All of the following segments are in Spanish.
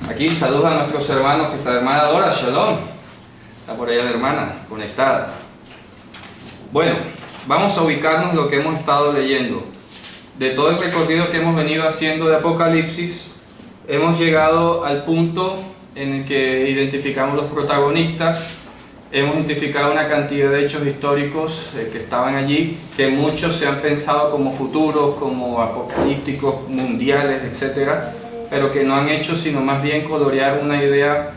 Aquí saludos a nuestros hermanos, que está la hermana Dora, Shalom. Está por allá la hermana, conectada. Bueno, vamos a ubicarnos en lo que hemos estado leyendo. De todo el recorrido que hemos venido haciendo de Apocalipsis, hemos llegado al punto en el que identificamos los protagonistas, hemos identificado una cantidad de hechos históricos que estaban allí, que muchos se han pensado como futuros, como apocalípticos, mundiales, etcétera, pero que no han hecho sino más bien colorear una idea,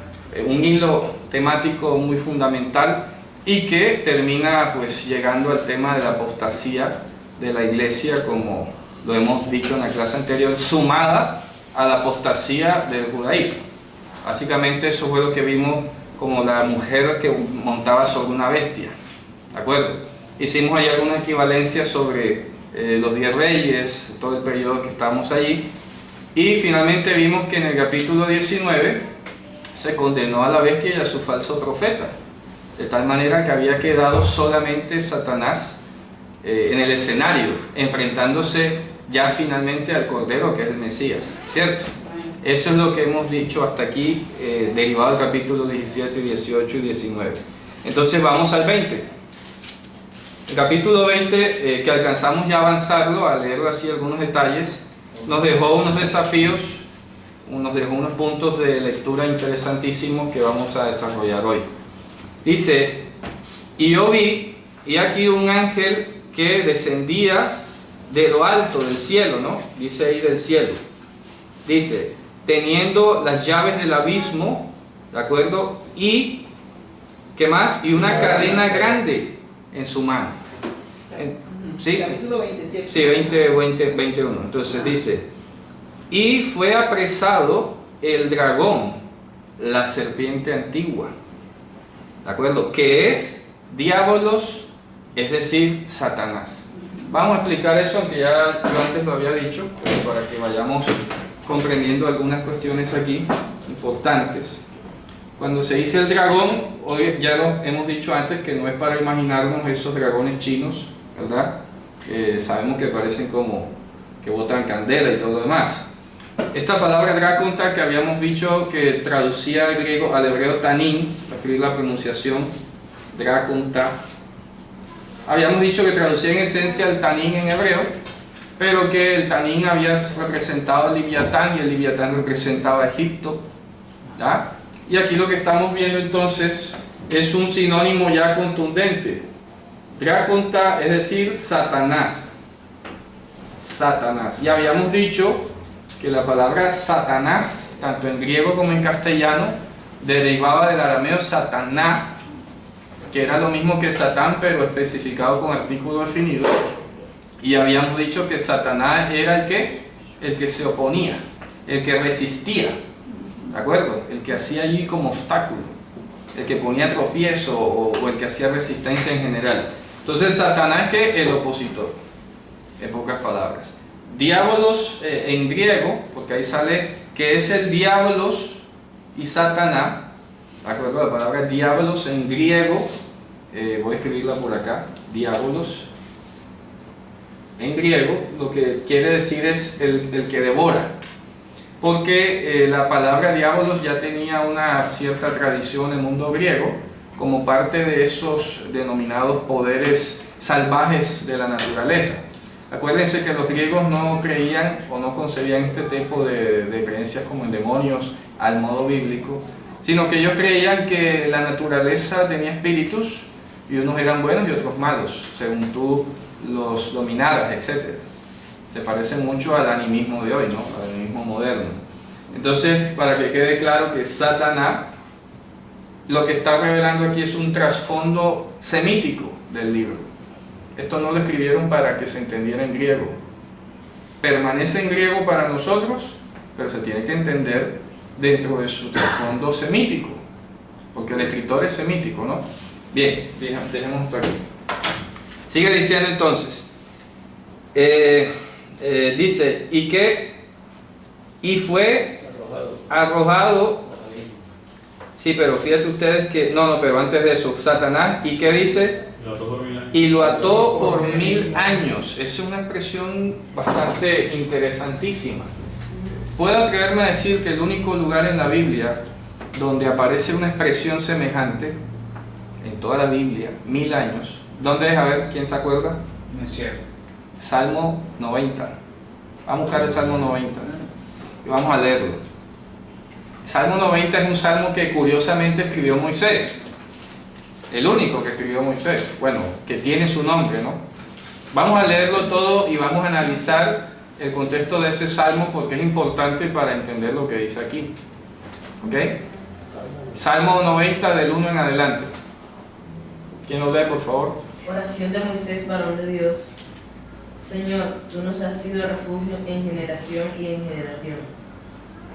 un hilo temático muy fundamental y que termina pues llegando al tema de la apostasía de la iglesia, como lo hemos dicho en la clase anterior, sumada a la apostasía del judaísmo. Básicamente eso fue lo que vimos como la mujer que montaba sobre una bestia, ¿de acuerdo? Hicimos ahí alguna equivalencia sobre los 10 reyes, todo el periodo que estábamos allí, y finalmente vimos que en el capítulo 19 se condenó a la bestia y a su falso profeta, de tal manera que había quedado solamente Satanás en el escenario, enfrentándose ya finalmente al Cordero, que es el Mesías, ¿cierto? Eso es lo que hemos dicho hasta aquí, derivado del capítulo 17, 18 y 19. Entonces vamos al 20. El capítulo 20, que alcanzamos ya a avanzarlo, a leerlo así algunos detalles, nos dejó unos desafíos, nos dejó unos puntos de lectura interesantísimos que vamos a desarrollar hoy. Dice, y yo vi, y aquí un ángel que descendía de lo alto del cielo, ¿no? Dice ahí del cielo. Dice, teniendo las llaves del abismo, ¿de acuerdo? Y, ¿qué más? Y una cadena grande en su mano. ¿Sí? Capítulo 27. Sí, 21. Entonces dice, y fue apresado el dragón, la serpiente antigua, ¿de acuerdo? Que es Diabolos, es decir, Satanás. Vamos a explicar eso, aunque ya yo antes lo había dicho, pero para que vayamos comprendiendo algunas cuestiones aquí importantes. Cuando se dice el dragón, hoy ya lo hemos dicho antes que no es para imaginarnos esos dragones chinos, ¿verdad? Sabemos que parecen como que botan candela y todo lo demás. Esta palabra draconta que habíamos dicho que traducía al griego, al hebreo tanín, para escribir la pronunciación, draconta. Habíamos dicho que traducía en esencia el tanín en hebreo, pero que el tanín había representado al Leviatán y el Leviatán representaba a Egipto, ¿ya? Y aquí lo que estamos viendo entonces es un sinónimo ya contundente. Draconta, es decir, Satanás. Satanás. Y habíamos dicho que la palabra Satanás, tanto en griego como en castellano, derivaba del arameo Sataná, que era lo mismo que Satán, pero especificado con artículo definido. Y habíamos dicho que Satanás era el que se oponía, el que resistía, ¿de acuerdo? El que hacía allí como obstáculo, el que ponía tropiezo o el que hacía resistencia en general. Entonces Satanás es el opositor, en pocas palabras. Diabolos en griego, porque ahí sale que es el diabolos y Satanás, ¿de acuerdo? La palabra diabolos en griego, voy a escribirla por acá, diabolos. En griego lo que quiere decir es el que devora, porque la palabra diabolos ya tenía una cierta tradición en el mundo griego como parte de esos denominados poderes salvajes de la naturaleza. Acuérdense que los griegos no creían o no concebían este tipo de creencias como en demonios al modo bíblico, sino que ellos creían que la naturaleza tenía espíritus y unos eran buenos y otros malos, según tú los dominadas, etc. Se parece mucho al animismo de hoy, ¿no? Al animismo moderno. Entonces, para que quede claro que Satanás, lo que está revelando aquí es un trasfondo semítico del libro. Esto no lo escribieron para que se entendiera en griego. Permanece en griego para nosotros, pero se tiene que entender dentro de su trasfondo semítico, porque el escritor es semítico, ¿no? Bien, dejemos esto aquí. Sigue diciendo entonces, dice, y fue arrojado, sí, pero fíjate ustedes que, pero antes de eso, Satanás, ¿y qué dice? Y lo ató por 1000 años. Esa es una expresión bastante interesantísima, puedo atreverme a decir que el único lugar en la Biblia donde aparece una expresión semejante, en toda la Biblia, 1000 años, ¿dónde es? A ver, ¿quién se acuerda? No es cierto. Salmo 90. Vamos a buscar el Salmo 90 y vamos a leerlo. Salmo 90 es un salmo que curiosamente escribió Moisés, el único que escribió Moisés, bueno, que tiene su nombre, ¿no? Vamos a leerlo todo y vamos a analizar el contexto de ese salmo porque es importante para entender lo que dice aquí. ¿Ok? Salmo 90 del 1 en adelante. ¿Quién lo lee, por favor? Oración de Moisés, varón de Dios. Señor, tú nos has sido refugio en generación y en generación.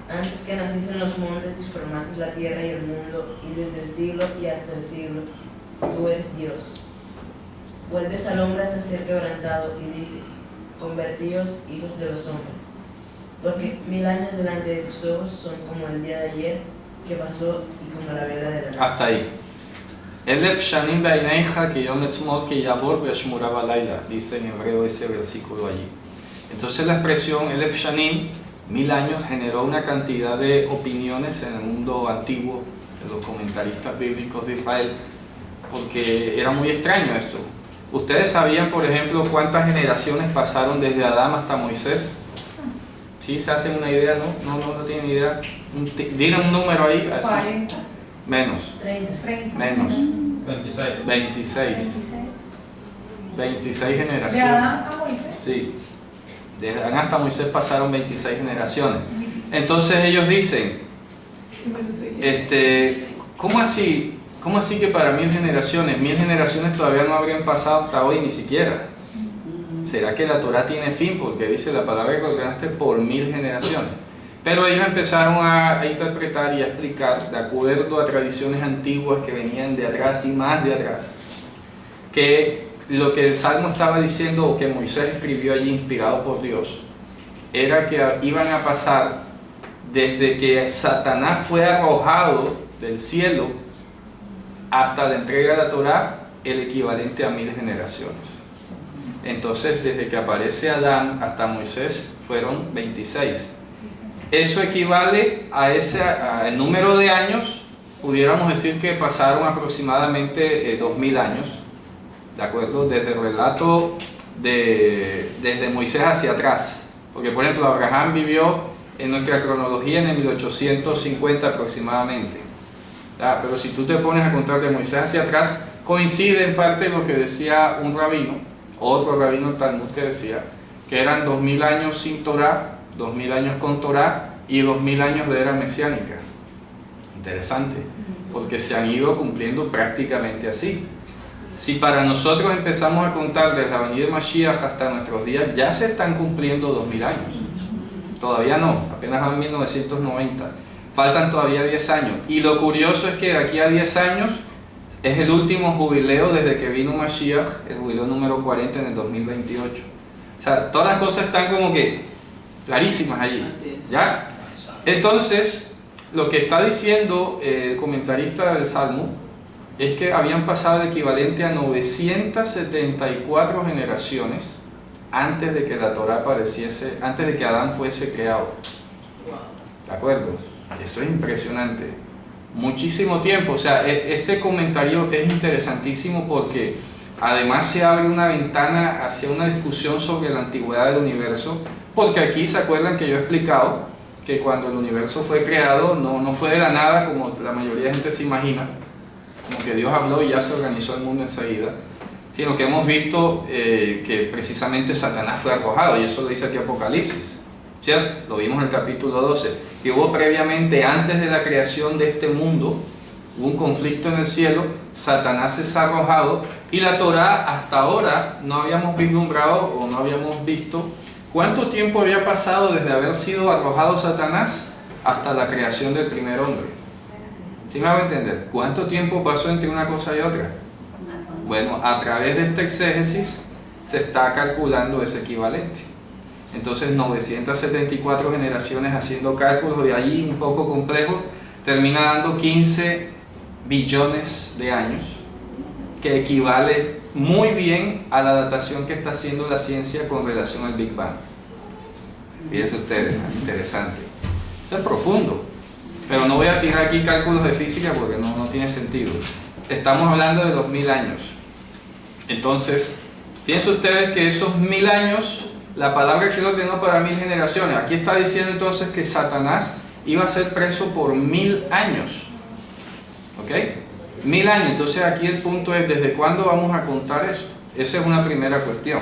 Antes que naciste los montes y formaste la tierra y el mundo, y desde el siglo y hasta el siglo, tú eres Dios. Vuelves al hombre hasta ser quebrantado y dices, convertíos hijos de los hombres. Porque 1000 años delante de tus ojos son como el día de ayer que pasó y como la vela de la noche. Hasta ahí. Elef shanim ba'ineicha ki yom etzmol ki yavor ve'ashmura ba'layla, dice en hebreo ese versículo allí. Entonces la expresión Elef shanim, 1000 años, generó una cantidad de opiniones en el mundo antiguo de los comentaristas bíblicos de Israel, porque era muy extraño esto. ¿Ustedes sabían, por ejemplo, cuántas generaciones pasaron desde Adán hasta Moisés? ¿Sí se hacen una idea? ¿No tienen idea? Digan un número ahí. Así. 40. Menos. 30. Menos. 26. 26. 26 De generaciones. Adán a Moisés. Sí. Desde Adán hasta Moisés pasaron 26 generaciones. Entonces ellos dicen, ¿cómo así? ¿Cómo así que para 1000 generaciones? 1000 generaciones todavía no habrían pasado hasta hoy ni siquiera. ¿Será que la Torah tiene fin? Porque dice la palabra que ordenaste por 1000 generaciones. Pero ellos empezaron a interpretar y a explicar, de acuerdo a tradiciones antiguas que venían de atrás y más de atrás, que lo que el Salmo estaba diciendo, o que Moisés escribió allí inspirado por Dios, era que iban a pasar desde que Satanás fue arrojado del cielo hasta la entrega de la Torá, el equivalente a 1000 generaciones. Entonces, desde que aparece Adán hasta Moisés, fueron 26. Eso equivale a el número de años, pudiéramos decir que pasaron aproximadamente 2000 años, ¿de acuerdo? Desde el relato desde Moisés hacia atrás. Porque, por ejemplo, Abraham vivió en nuestra cronología en el 1850 aproximadamente. Pero si tú te pones a contar de Moisés hacia atrás, coincide en parte lo que decía un rabino, otro rabino del Talmud, que decía que eran 2000 años sin Torah, 2000 años con Torah y 2000 años de era mesiánica. Interesante, porque se han ido cumpliendo prácticamente así. Si para nosotros empezamos a contar desde la venida de Mashiach hasta nuestros días, ya se están cumpliendo 2000 años. Todavía no, apenas van 1990. Faltan todavía 10 años. Y lo curioso es que de aquí a 10 años es el último jubileo desde que vino Mashiach, el jubileo número 40 en el 2028. O sea, todas las cosas están como que clarísimas allí. ¿Ya? Entonces, lo que está diciendo el comentarista del Salmo es que habían pasado el equivalente a 974 generaciones antes de que la Torah apareciese, antes de que Adán fuese creado. ¿De acuerdo? Eso es impresionante. Muchísimo tiempo. O sea, este comentario es interesantísimo porque además se abre una ventana hacia una discusión sobre la antigüedad del universo, porque aquí se acuerdan que yo he explicado que cuando el universo fue creado no fue de la nada como la mayoría de gente se imagina, como que Dios habló y ya se organizó el mundo enseguida, sino que hemos visto que precisamente Satanás fue arrojado, y eso lo dice aquí Apocalipsis, ¿cierto? Lo vimos en el capítulo 12, que hubo previamente, antes de la creación de este mundo, hubo un conflicto en el cielo, Satanás es arrojado, y la Torah hasta ahora no habíamos vislumbrado o no habíamos visto cuánto tiempo había pasado desde haber sido arrojado Satanás hasta la creación del primer hombre. ¿Sí me va a entender? ¿Cuánto tiempo pasó entre una cosa y otra? Bueno, a través de esta exégesis se está calculando ese equivalente. Entonces 974 generaciones haciendo cálculos de ahí un poco complejo, termina dando 15 billones de años, que equivale muy bien a la datación que está haciendo la ciencia con relación al Big Bang. Fíjense ustedes, interesante. Eso es profundo. Pero no voy a tirar aquí cálculos de física porque no tiene sentido. Estamos hablando de los 1000 años. Entonces, fíjense ustedes que esos 1000 años, la palabra que Él ordenó para 1000 generaciones. Aquí está diciendo entonces que Satanás iba a ser preso por 1000 años. ¿Ok? 1000 años. Entonces aquí el punto es, ¿desde cuándo vamos a contar eso? Esa es una primera cuestión.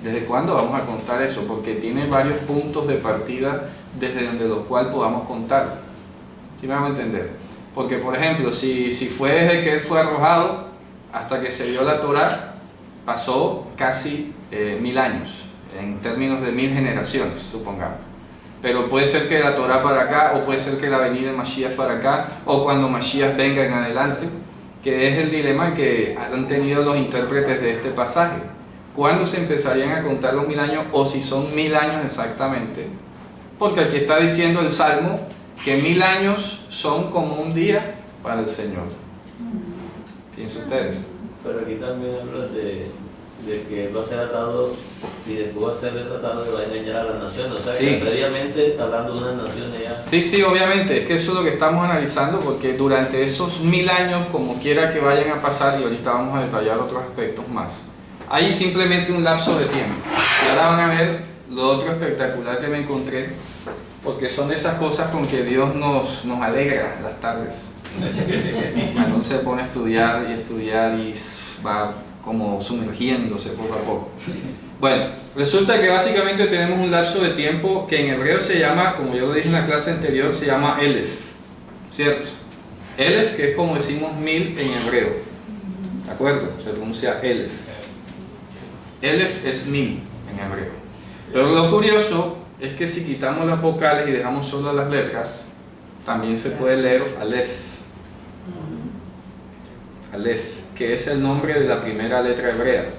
¿Desde cuándo vamos a contar eso? Porque tiene varios puntos de partida desde los cuales podamos contarlo. ¿Sí me van a entender? Porque, por ejemplo, si fue desde que Él fue arrojado hasta que se dio la Torá, pasó casi 1000 años, en términos de 1000 generaciones, supongamos. Pero puede ser que la Torá para acá, o puede ser que la venida de Mashiach para acá, o cuando Mashiach venga en adelante, que es el dilema que han tenido los intérpretes de este pasaje. ¿Cuándo se empezarían a contar los 1000 años, o si son 1000 años exactamente? Porque aquí está diciendo el Salmo que 1000 años son como un día para el Señor. Fíjense ustedes. Pero aquí también habla de que él va a ser atado y después va a ser desatado y va a engañar a las naciones. O sea, Sí. que previamente está hablando de unas naciones ya. Sí, obviamente, es que eso es lo que estamos analizando, porque durante esos 1000 años, como quiera que vayan a pasar, y ahorita vamos a detallar otros aspectos más, hay simplemente un lapso de tiempo. Y ahora van a ver lo otro espectacular que me encontré, porque son de esas cosas con que Dios nos alegra las tardes. Cuando se pone a estudiar y va como sumergiéndose poco a poco. Bueno, resulta que básicamente tenemos un lapso de tiempo que en hebreo se llama, como yo lo dije en la clase anterior, se llama Elef, ¿cierto? Elef, que es como decimos 1000 en hebreo, ¿de acuerdo? Se pronuncia Elef. Elef es 1000 en hebreo. Pero lo curioso es que si quitamos las vocales y dejamos solo las letras, también se puede leer Alef. Alef, que es el nombre de la primera letra hebrea.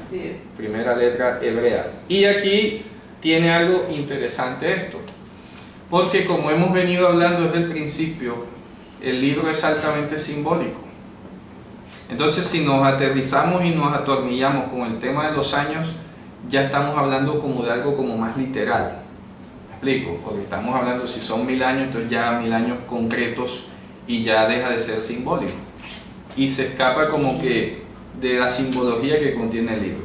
Así es. Primera letra hebrea. Y aquí tiene algo interesante esto, porque como hemos venido hablando desde el principio, el libro es altamente simbólico. Entonces, si nos aterrizamos y nos atornillamos con el tema de los años, ya estamos hablando como de algo como más literal. ¿Me explico? Porque estamos hablando, si son 1000 años, entonces ya 1000 años concretos y ya deja de ser simbólico. Y se escapa como que de la simbología que contiene el libro.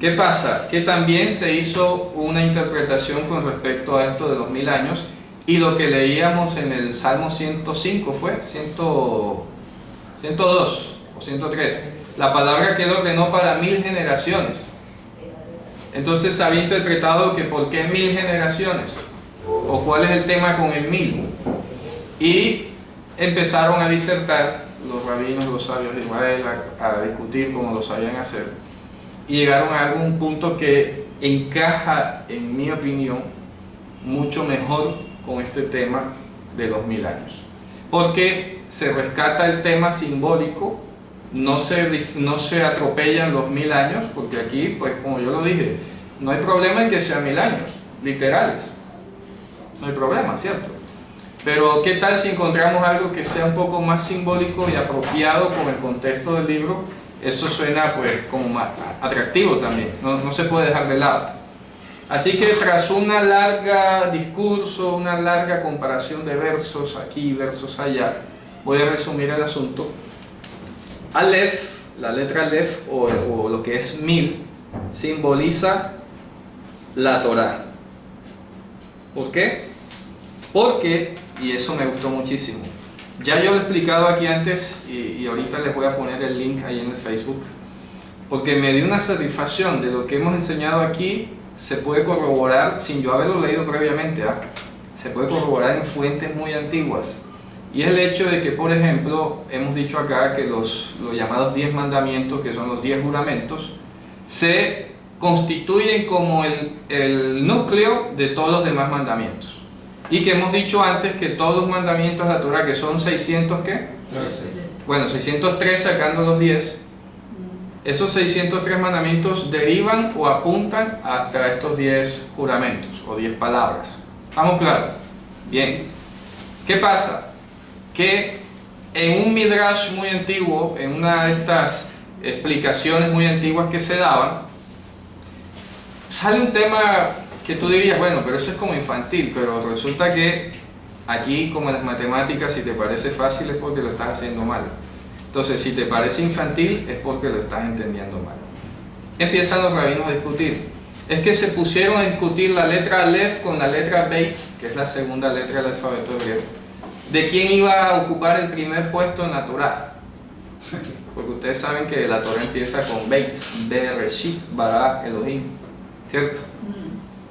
¿Qué pasa? Que también se hizo una interpretación con respecto a esto de los 1000 años, y lo que leíamos en el Salmo 105 fue 102 o 103, la palabra que Él ordenó para 1000 generaciones. Entonces se había interpretado que ¿por qué 1000 generaciones? ¿O cuál es el tema con el 1000? Y empezaron a disertar los rabinos, los sabios de Israel, a discutir como lo sabían hacer, y llegaron a algún punto que encaja, en mi opinión, mucho mejor con este tema de los 1000 años, porque se rescata el tema simbólico, no se atropellan los 1000 años, porque aquí, pues como yo lo dije, no hay problema en que sean 1000 años literales, no hay problema, ¿cierto? Pero ¿qué tal si encontramos algo que sea un poco más simbólico y apropiado con el contexto del libro? Eso suena pues como más atractivo también, no se puede dejar de lado. Así que tras una larga discurso, una larga comparación de versos aquí, versos allá, voy a resumir el asunto. Aleph, la letra Aleph, o lo que es 1000, simboliza la Torá. ¿Por qué? Porque, y eso me gustó muchísimo, ya yo lo he explicado aquí antes y ahorita les voy a poner el link ahí en el Facebook, porque me dio una satisfacción de lo que hemos enseñado aquí. Se puede corroborar, sin yo haberlo leído previamente, se puede corroborar en fuentes muy antiguas, y es el hecho de que, por ejemplo, hemos dicho acá que los llamados 10 mandamientos, que son los 10 juramentos, se constituyen como el núcleo de todos los demás mandamientos. Y que hemos dicho antes que todos los mandamientos de la Torah, que son 600, ¿qué? 13. Bueno, 603 sacando los 10, esos 603 mandamientos derivan o apuntan hasta estos 10 juramentos o 10 palabras. ¿Estamos claros? Bien. ¿Qué pasa? Que en un midrash muy antiguo, en una de estas explicaciones muy antiguas que se daban, sale un tema que tú dirías, bueno, pero eso es como infantil, pero resulta que aquí, como en las matemáticas, si te parece fácil es porque lo estás haciendo mal. Entonces, si te parece infantil es porque lo estás entendiendo mal. Empiezan los rabinos a discutir. Es que se pusieron a discutir la letra Aleph con la letra Beitz, que es la segunda letra del alfabeto hebreo, de quién iba a ocupar el primer puesto en la Torá. Porque ustedes saben que la Torá empieza con Beitz, Bereshit, Bara, Elohim, ¿cierto?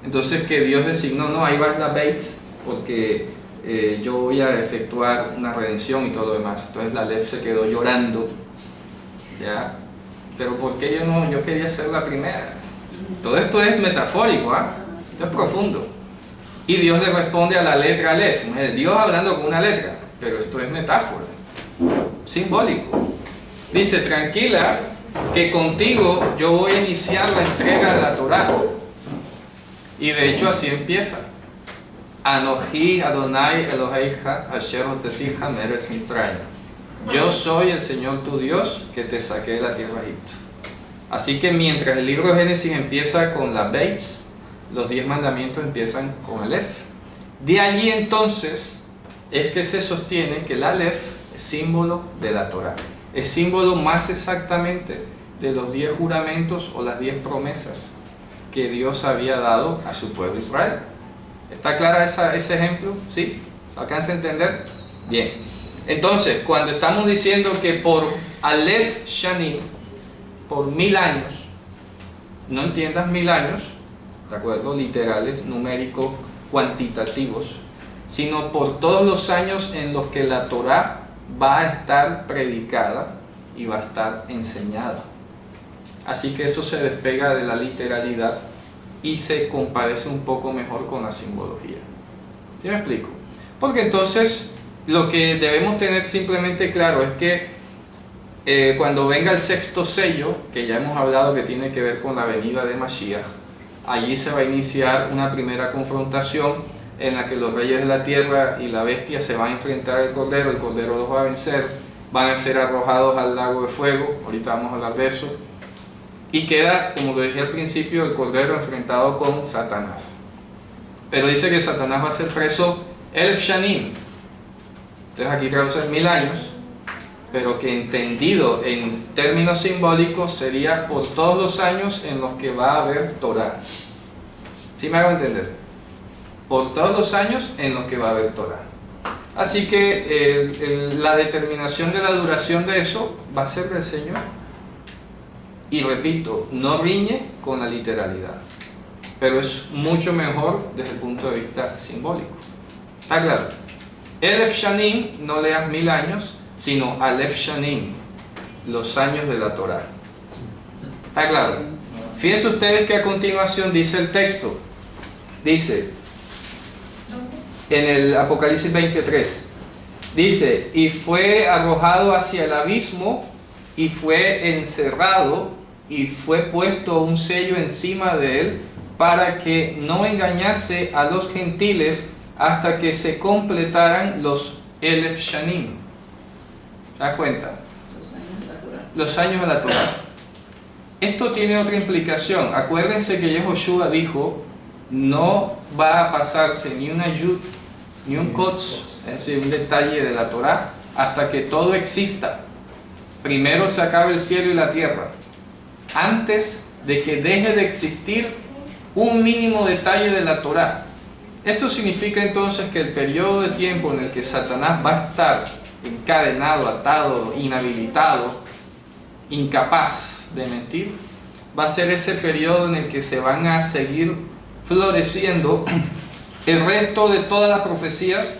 Entonces que Dios designó, no, ahí va la Beitz, porque yo voy a efectuar una redención y todo lo demás. Entonces la Aleph se quedó llorando, ¿ya? Pero ¿por qué yo quería ser la primera? Todo esto es metafórico, esto es profundo. Y Dios le responde a la letra Aleph, Dios hablando con una letra, pero esto es metáfora, simbólico. Dice, tranquila, que contigo yo voy a iniciar la entrega de la Torá. Y de hecho así empieza. Anoji Adonai Eloheicha Asher Hotzeticha Meretz Mitzrayim. Yo soy el Señor tu Dios que te saqué de la tierra de Egipto. Así que mientras el libro de Génesis empieza con la Beitz, los 10 mandamientos empiezan con Aleph. De allí entonces es que se sostiene que el Aleph es símbolo de la Torá. Es símbolo más exactamente de los 10 juramentos o las 10 promesas que Dios había dado a su pueblo Israel. ¿Está clara ese ejemplo? ¿Sí? ¿Alcanza a entender? Bien. Entonces, cuando estamos diciendo que por Aleph Shanim, por 1000 años, no entiendas 1000 años, ¿de acuerdo? Literales, numéricos, cuantitativos, sino por todos los años en los que la Torá va a estar predicada y va a estar enseñada. Así que eso se despega de la literalidad y se compadece un poco mejor con la simbología. ¿Sí me explico? Porque entonces lo que debemos tener simplemente claro es que cuando venga el sexto sello, que ya hemos hablado que tiene que ver con la venida de Mashiach, allí se va a iniciar una primera confrontación en la que los reyes de la tierra y la bestia se van a enfrentar al Cordero, el Cordero los va a vencer, van a ser arrojados al lago de fuego, ahorita vamos a hablar de eso, y queda, como lo dije al principio, el Cordero enfrentado con Satanás. Pero dice que Satanás va a ser preso Elef Shanim, entonces aquí traduce 1000 años, pero que entendido en términos simbólicos sería por todos los años en los que va a haber Torah. ¿Sí me hago entender? Por todos los años en los que va a haber Torah. Así que la determinación de la duración de eso va a ser del Señor. Y repito, no riñe con la literalidad, pero es mucho mejor desde el punto de vista simbólico. ¿Está claro? Elef Shanim, no leas 1000 años, sino Aleph Shanim, los años de la Torah. ¿Está claro? Fíjense ustedes que a continuación dice el texto. Dice, en el Apocalipsis 23, dice, y fue arrojado hacia el abismo, y fue encerrado, y fue puesto un sello encima de él, para que no engañase a los gentiles hasta que se completaran los Elef Shanim. ¿Te das cuenta? Los años de la Torah. Esto tiene otra implicación. Acuérdense que Yehoshua dijo, no va a pasarse ni una yud, ni un kotz, es decir, un detalle de la Torah, hasta que todo exista. Primero se acabe el cielo y la tierra, antes de que deje de existir un mínimo detalle de la Torah. Esto significa entonces que el periodo de tiempo en el que Satanás va a estar encadenado, atado, inhabilitado, incapaz de mentir, va a ser ese periodo en el que se van a seguir floreciendo el resto de todas las profecías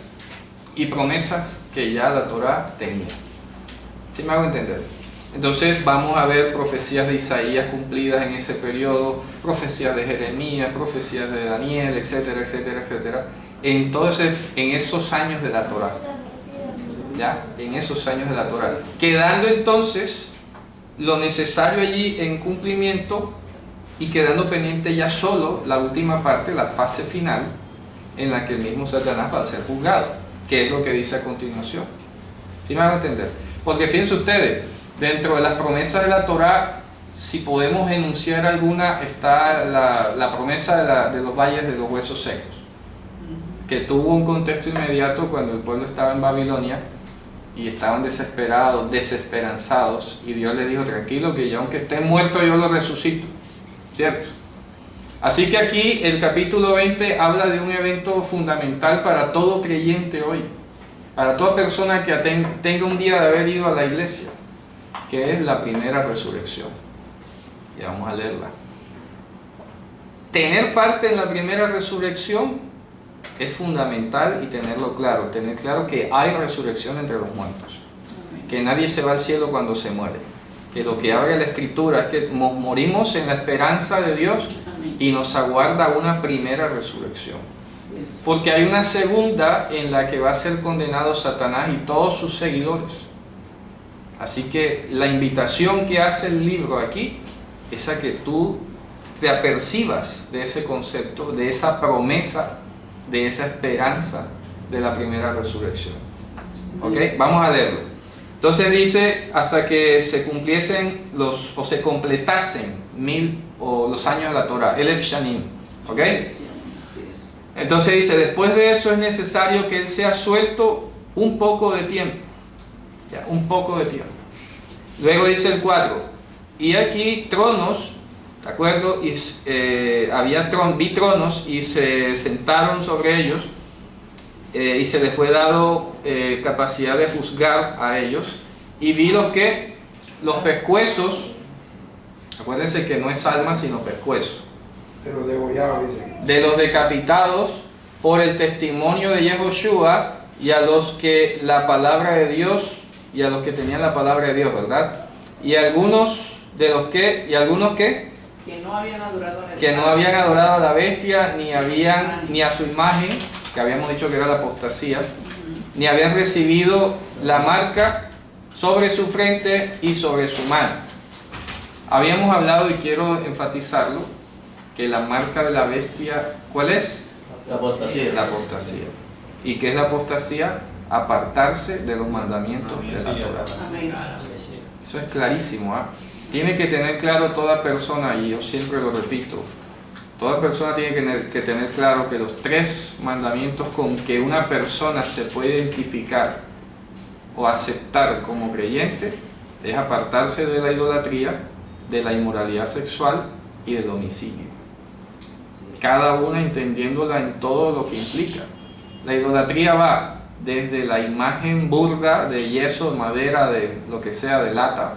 y promesas que ya la Torah tenía. ¿Sí me hago entender? Entonces vamos a ver profecías de Isaías cumplidas en ese periodo, profecías de Jeremías, profecías de Daniel, etcétera, etcétera, etcétera. Entonces, en esos años de la Torah, ¿ya? En esos años de la Torah, quedando entonces lo necesario allí en cumplimiento y quedando pendiente ya solo la última parte, la fase final, en la que el mismo Satanás va a ser juzgado, que es lo que dice a continuación. ¿Sí me van a entender? Porque fíjense ustedes, dentro de las promesas de la Torah si podemos enunciar alguna, está la promesa de los valles de los huesos secos, que tuvo un contexto inmediato cuando el pueblo estaba en Babilonia y estaban desesperados, desesperanzados, y Dios les dijo: tranquilo, que yo aunque esté muerto yo lo resucito, ¿cierto? Así que aquí el capítulo 20 habla de un evento fundamental para todo creyente hoy, para toda persona que tenga un día de haber ido a la iglesia, que es la primera resurrección. Y vamos a leerla. Tener parte en la primera resurrección es fundamental, y tenerlo claro, tener claro que hay resurrección entre los muertos, que nadie se va al cielo cuando se muere, que lo que habla la Escritura es que morimos en la esperanza de Dios y nos aguarda una primera resurrección, porque hay una segunda en la que va a ser condenado Satanás y todos sus seguidores. Así que la invitación que hace el libro aquí es a que tú te apercibas de ese concepto, de esa promesa, de esa esperanza de la primera resurrección. ¿Ok? Vamos a leerlo. Entonces dice: hasta que se cumpliesen se completasen 1000 o los años de la Torah, Elef Shanim. ¿Ok? Entonces dice: después de eso es necesario que él sea suelto un poco de tiempo. Ya, un poco de tiempo. Luego dice el 4: y aquí tronos, ¿de acuerdo? Y vi tronos y se sentaron sobre ellos, y se les fue dado capacidad de juzgar a ellos, y vi los pescuezos. Acuérdense que no es alma sino pescuezo, De los degollados, dice. de los decapitados por el testimonio de Yehoshua, y a los que la palabra de Dios, y a los que tenían la palabra de Dios, ¿verdad? Y algunos de los que, y algunos que no habían adorado a la bestia, ni a su imagen, que habíamos dicho que era la apostasía, ni habían recibido la marca sobre su frente y sobre su mano. Habíamos hablado, y quiero enfatizarlo, que la marca de la bestia, ¿cuál es? La apostasía. La apostasía. ¿Y qué es la apostasía? Apartarse de los mandamientos de la Torah. Amén. Eso es clarísimo, ¿ah? Tiene que tener claro toda persona, y yo siempre lo repito, toda persona tiene que tener claro que los 3 mandamientos con que una persona se puede identificar o aceptar como creyente es apartarse de la idolatría, de la inmoralidad sexual y del homicidio. Cada una entendiéndola en todo lo que implica. La idolatría va desde la imagen burda de yeso, madera, de lo que sea, de lata,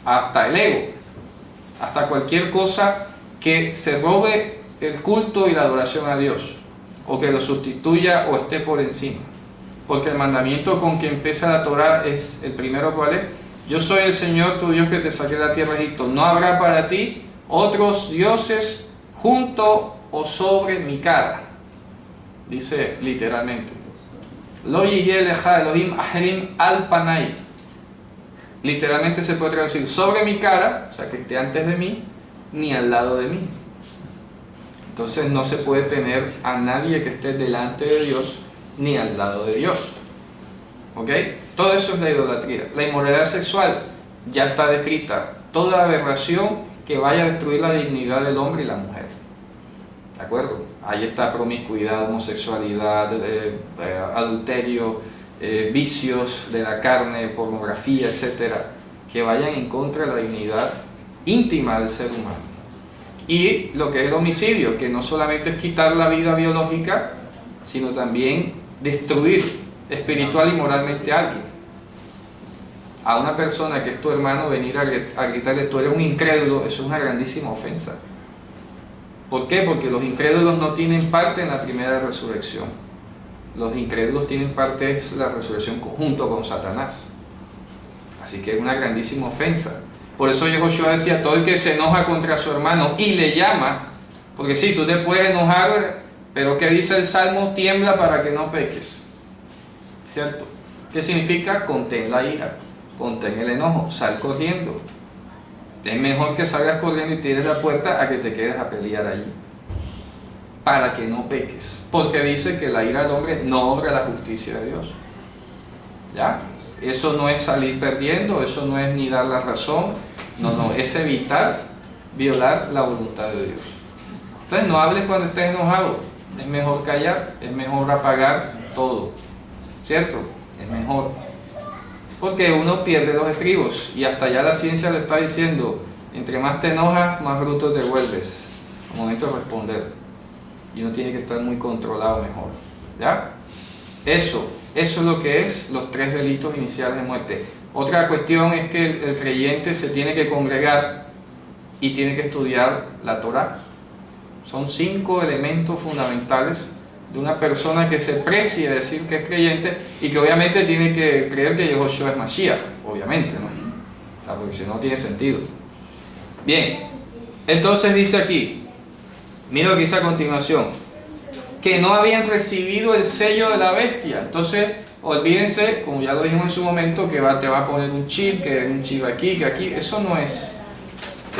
hasta el ego, hasta cualquier cosa que se robe el culto y la adoración a Dios, o que lo sustituya o esté por encima. Porque el mandamiento con que empieza la Torah es el primero. ¿Cuál es? Yo soy el Señor tu Dios que te saqué de la tierra de Egipto. No habrá para ti otros dioses junto o sobre mi cara. Dice literalmente: Lo yihye leja Elohim aherim al panay. Literalmente se puede traducir: sobre mi cara, o sea, que esté antes de mí, ni al lado de mí. Entonces no se puede tener a nadie que esté delante de Dios ni al lado de Dios. ¿Ok? Todo eso es la idolatría. La inmoralidad sexual ya está descrita. Toda aberración que vaya a destruir la dignidad del hombre y la mujer. ¿De acuerdo? Ahí está promiscuidad, homosexualidad, adulterio, vicios de la carne, pornografía, etcétera, que vayan en contra de la dignidad íntima del ser humano. Y lo que es el homicidio, que no solamente es quitar la vida biológica, sino también destruir espiritual y moralmente a alguien. A una persona que es tu hermano, venir a gritarle: tú eres un incrédulo, eso es una grandísima ofensa. ¿Por qué? Porque los incrédulos no tienen parte en la primera resurrección. Los incrédulos tienen parte en la resurrección junto con Satanás. Así que es una grandísima ofensa. Por eso Yehoshua decía: todo el que se enoja contra su hermano y le llama, porque sí, tú te puedes enojar, pero ¿qué dice el Salmo? Tiembla para que no peques. ¿Cierto? ¿Qué significa? Contén la ira, contén el enojo, sal corriendo. Es mejor que salgas corriendo y tires la puerta a que te quedes a pelear allí, para que no peques, porque dice que la ira del hombre no obra la justicia de Dios. ¿Ya? Eso no es salir perdiendo, eso no es ni dar la razón, No, es evitar violar la voluntad de Dios. Entonces no hables cuando estés enojado, es mejor callar, es mejor apagar todo, ¿cierto? Es mejor, porque uno pierde los estribos y hasta ya la ciencia lo está diciendo, entre más te enojas, más bruto te vuelves al momento de responder, y uno tiene que estar muy controlado mejor, ¿ya? Eso es lo que es los 3 delitos iniciales de muerte. Otra cuestión es que el creyente se tiene que congregar y tiene que estudiar la Torá. Son 5 elementos fundamentales de una persona que se precie de decir que es creyente y que obviamente tiene que creer que Yehoshua es Mashiach, obviamente, ¿no? O sea, porque si no tiene sentido. Bien, entonces dice aquí, mira lo que dice a continuación, que no habían recibido el sello de la bestia. Entonces, olvídense, como ya lo dijimos en su momento, que te va a poner un chip, que un chip aquí, que aquí, eso no es.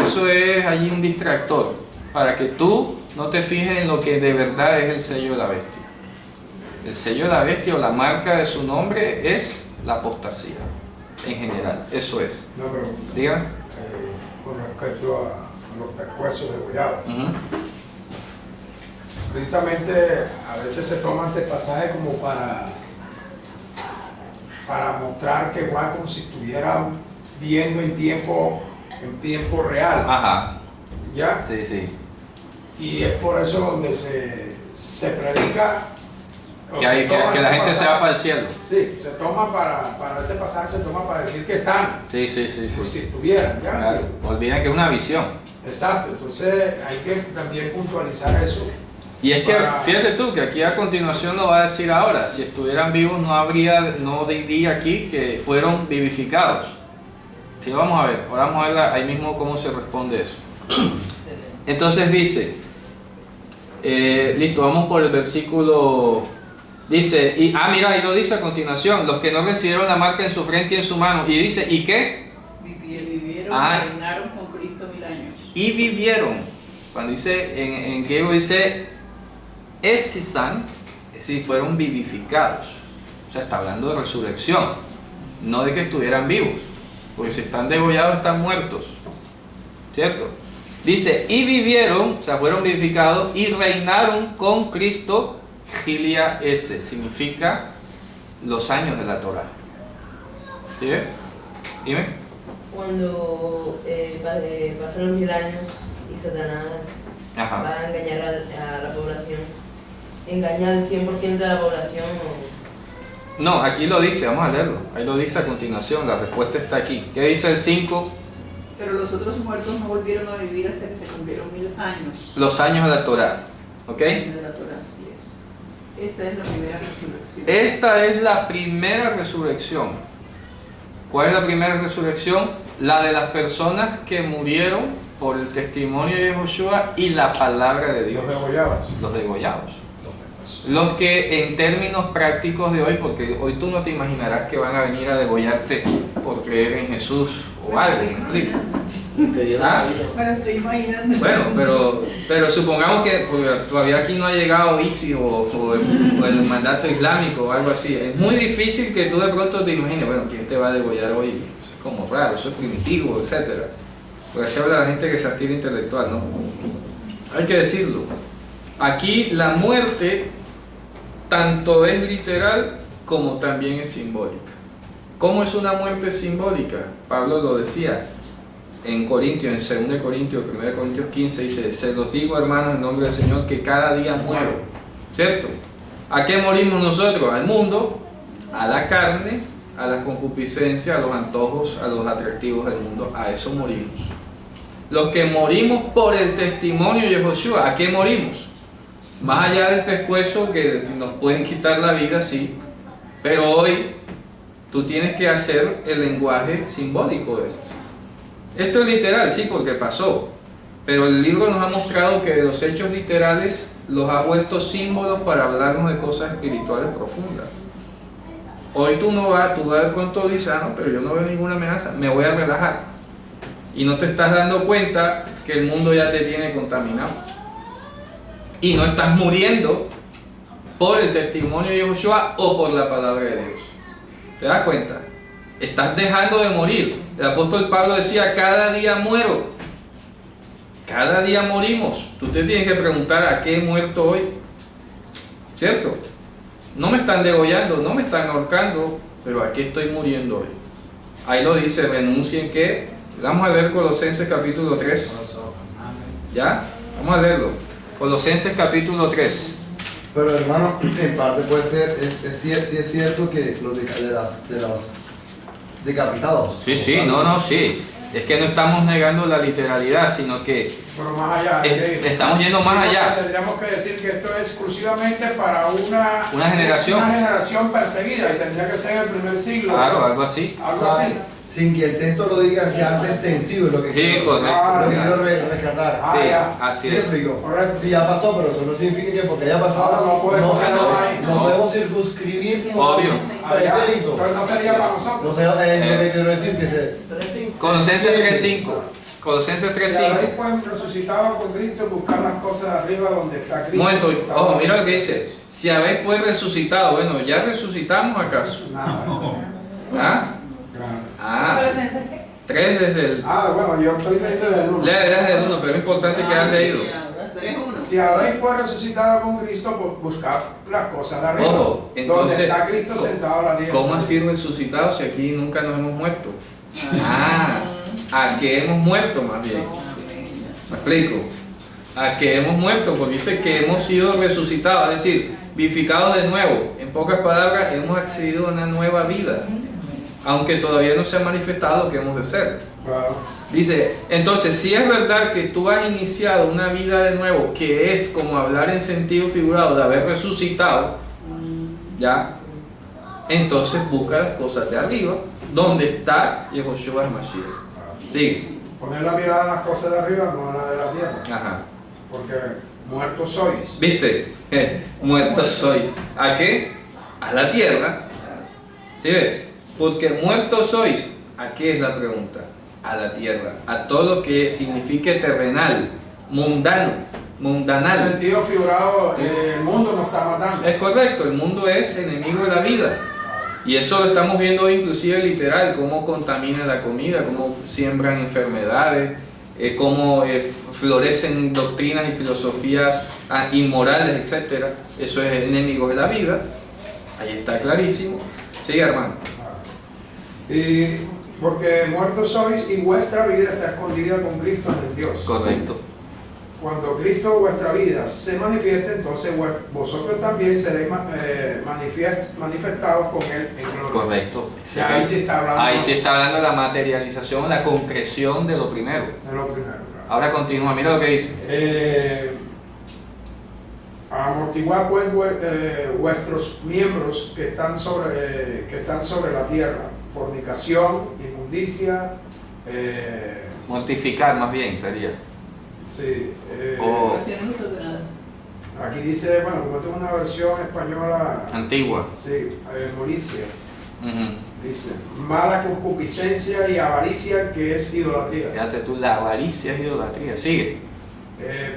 Eso es allí un distractor, para que tú no te fijes en lo que de verdad es el sello de la bestia. El sello de la bestia o la marca de su nombre es la apostasía, en general, eso es. No, pero Digan. con respecto a los pescuezos degollados. Precisamente a veces se toma este pasaje como para mostrar que igual como si estuviera viendo en tiempo real. Ajá. ¿Ya? Sí, sí. Y es por eso donde se predica o Que, se toma que la este gente se pasaje. va para el cielo. Sí, se toma para ese pasaje, se toma para decir que están, Sí, sí, como si sí. estuvieran, ¿ya? Claro. Olviden que es una visión. Exacto, entonces hay que también puntualizar eso. Y es que, fíjate tú, que aquí a continuación lo va a decir ahora, si estuvieran vivos no diría aquí que fueron vivificados. Sí, vamos a ver, ahora vamos a ver ahí mismo cómo se responde eso. Entonces dice, listo, vamos por el versículo, dice, mira, ahí lo dice a continuación, los que no recibieron la marca en su frente y en su mano, y dice, ¿y qué? Vivieron Ah. y reinaron con Cristo 1000 años. Y vivieron, cuando dice, en griego dice, esisan, es decir, fueron vivificados, o sea, está hablando de resurrección, no de que estuvieran vivos, porque si están degollados están muertos, ¿cierto? Dice, y vivieron, o sea, fueron vivificados y reinaron con Cristo, Gilia Etze, significa los años de la Torah. ¿Sí ves? Dime. Cuando pasan los 1000 años y Satanás Ajá. va a engañar a la población, engañar al 100% de la población. No, aquí lo dice, vamos a leerlo. Ahí lo dice a continuación, la respuesta está aquí. ¿Qué dice el 5? Pero los otros muertos no volvieron a vivir hasta que se cumplieron 1000 años. Los años de la Torah. ¿Ok? De la Torah, así es. Esta es la primera resurrección. Esta es la primera resurrección. ¿Cuál es la primera resurrección? La de las personas que murieron por el testimonio de Joshua y la palabra de Dios. Los degollados. Los degollados. Los que en términos prácticos de hoy, porque hoy tú no te imaginarás que van a venir a degollarte por creer en Jesús o algo, ¿me explico? Que Dios Ah. sabía. Me lo estoy imaginando. Bueno, pero supongamos que porque todavía aquí no ha llegado ISIS o el mandato islámico o algo así. Es muy difícil que tú de pronto te imagines, bueno, ¿quién te va a degollar hoy? Eso es como raro, eso es primitivo, etc. Porque así habla la gente que se activa intelectual, ¿no? Hay que decirlo. Aquí la muerte tanto es literal como también es simbólica. ¿Cómo es una muerte simbólica? Pablo lo decía en Corintios, en 2 Corintios, 1 Corintios 15, dice, se los digo hermanos en nombre del Señor que cada día muero, ¿cierto? ¿A qué morimos nosotros? Al mundo, a la carne, a la concupiscencia, a los antojos, a los atractivos del mundo, a eso morimos. Los que morimos por el testimonio de Joshua, ¿a qué morimos? Más allá del pescuezo que nos pueden quitar la vida, sí, pero hoy tú tienes que hacer el lenguaje simbólico de esto. Esto es literal, sí, porque pasó, pero el libro nos ha mostrado que de los hechos literales los ha vuelto símbolos para hablarnos de cosas espirituales profundas. Hoy tú de pronto dices, no, pero yo no veo ninguna amenaza, me voy a relajar. Y no te estás dando cuenta que el mundo ya te tiene contaminado. Y no estás muriendo por el testimonio de Joshua o por la palabra de Dios. ¿Te das cuenta? Estás dejando de morir. El apóstol Pablo decía, cada día muero. Cada día morimos. Tú te tienes que preguntar, ¿a qué he muerto hoy? ¿Cierto? No me están degollando, no me están ahorcando, pero ¿a qué estoy muriendo hoy? Ahí lo dice, renuncien que... Vamos a leer Colosenses capítulo 3. ¿Ya? Vamos a leerlo. Colosenses capítulo 3. Pero hermano, en parte puede ser, sí es cierto que los de los decapitados. Sí, sí. Es que no estamos negando la literalidad, sino que Pero más allá. estamos yendo más allá. Tendríamos que decir que esto es exclusivamente para una generación. Una generación perseguida y tendría que ser el primer siglo. Claro, algo así. Algo así. Sin que el texto lo diga, se hace extensivo, es lo que Sí, quiero, correcto. lo que quiero rescatar. Ah, Sí, ya. así ¿Sí me es. explico? Correcto. Sí, ya pasó, pero eso no significa que porque haya pasado Ahora no podemos hacer nada ahí. no podemos circunscribir Obvio. pretérito. Entonces no sería para No nosotros. sé, es lo que quiero decir, que se... Colosenses 3.5. Colosenses Si habéis 3.5. pues resucitado con Cristo, buscar las cosas de arriba donde está Un Cristo. momento, sentado. ojo, mira lo que dice. Si habéis pues resucitado, bueno, ¿ya resucitamos acaso? Nada. ¿Ah? Claro. Ah, ¿Colosenses qué? 3 desde el... Bueno, yo estoy desde el 1. Lee desde el 1, pero es importante que hayas leído. Si habéis pues resucitado con Cristo, pues buscad las cosas de arriba. Ojo, entonces, donde está Cristo sentado a la diestra. ¿Cómo así resucitado si aquí nunca nos hemos muerto? ¿A qué hemos muerto más bien? ¿Me explico? ¿A qué hemos muerto? Porque dice que hemos sido resucitados, es decir, vivificados de nuevo. En pocas palabras, hemos accedido a una nueva vida, aunque todavía no se ha manifestado lo que hemos de ser. Claro. Dice, entonces, si es verdad que tú has iniciado una vida de nuevo, que es como hablar en sentido figurado de haber resucitado, ¿ya? Entonces busca las cosas de arriba, donde está Yehoshua Mashiach. Sigue. Poner la mirada en las cosas de arriba, no en la de la tierra. Ajá. Porque muertos sois. ¿Viste? Muertos sois. ¿A qué? A la tierra. ¿Sí ves? Porque muertos sois. ¿A qué es la pregunta? A la tierra. A todo lo que signifique terrenal, mundano, En mundanal. sentido figurado, el mundo nos está matando. Es correcto, el mundo es enemigo de la vida. Y eso lo estamos viendo hoy inclusive literal, cómo contamina la comida, cómo siembran enfermedades, cómo florecen doctrinas y filosofías inmorales, etc. Eso es enemigo de la vida. Ahí está clarísimo. Sigue, hermano. Y porque muertos sois y vuestra vida está escondida con Cristo en Dios. Correcto. Cuando Cristo vuestra vida se manifieste, entonces vosotros también seréis manifestados con Él en gloria. Correcto. Ya ahí sí está hablando Ahí sí está hablando de la materialización, la concreción de lo primero. de lo primero. Claro. Ahora continúa, mira lo que dice. Amortiguad pues vuestros miembros que están sobre la tierra: fornicación, inmundicia, Mortificar más bien sería. sí, O Pasiones desordenadas. aquí dice, bueno, como tengo una versión española, antigua. sí, molicia, Ujú. dice, mala concupiscencia y avaricia, que es idolatría, Fíjate tú, la avaricia es idolatría. Sigue.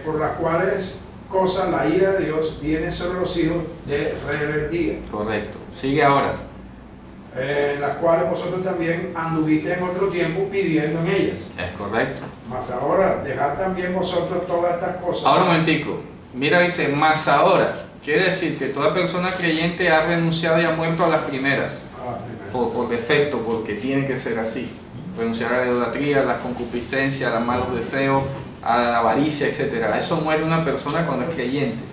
por las cuales cosas la ira de Dios viene sobre los hijos de rebeldía, Correcto. Sigue ahora. en las cuales vosotros también anduviste en otro tiempo viviendo en ellas. Es correcto. Mas ahora, dejad también vosotros todas estas cosas. Ahora un momentico. Mira, dice, más ahora. Quiere decir que toda persona creyente ha renunciado y ha muerto a las primeras. Por defecto, porque tiene que ser así. Renunciar a la idolatría, a las concupiscencias, a los malos deseos, a la avaricia, etc. Eso muere una persona cuando es creyente.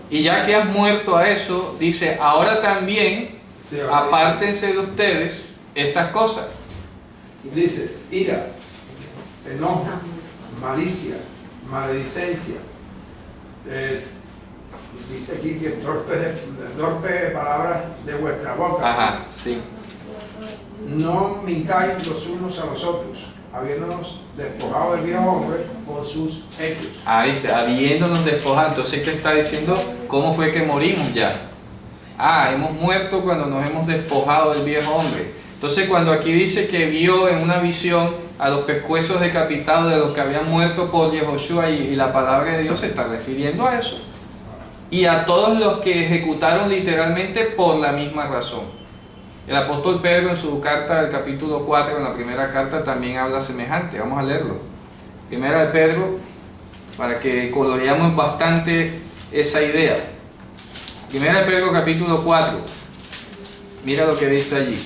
Y ya que has muerto a eso, dice, ahora también Sí, ahora apártense de ustedes estas cosas. dice, ira, enojo, malicia, maledicencia. Dice aquí que torpe palabras de vuestra boca. Ajá, sí. No mintáis los unos a los otros, habiéndonos despojado del viejo hombre por sus hechos. Ahí está, habiéndonos despojado. Entonces te está diciendo cómo fue que morimos ya. Hemos muerto cuando nos hemos despojado del viejo hombre. Entonces cuando aquí dice que vio en una visión a los pescuezos decapitados de los que habían muerto por Yehoshua y la palabra de Dios, se está refiriendo a eso. Y a todos los que ejecutaron literalmente por la misma razón. El apóstol Pedro en su carta del capítulo 4, en la primera carta, también habla semejante. Vamos a leerlo. Primera de Pedro, para que coloreamos bastante esa idea. Primera de Pedro capítulo 4. Mira lo que dice allí.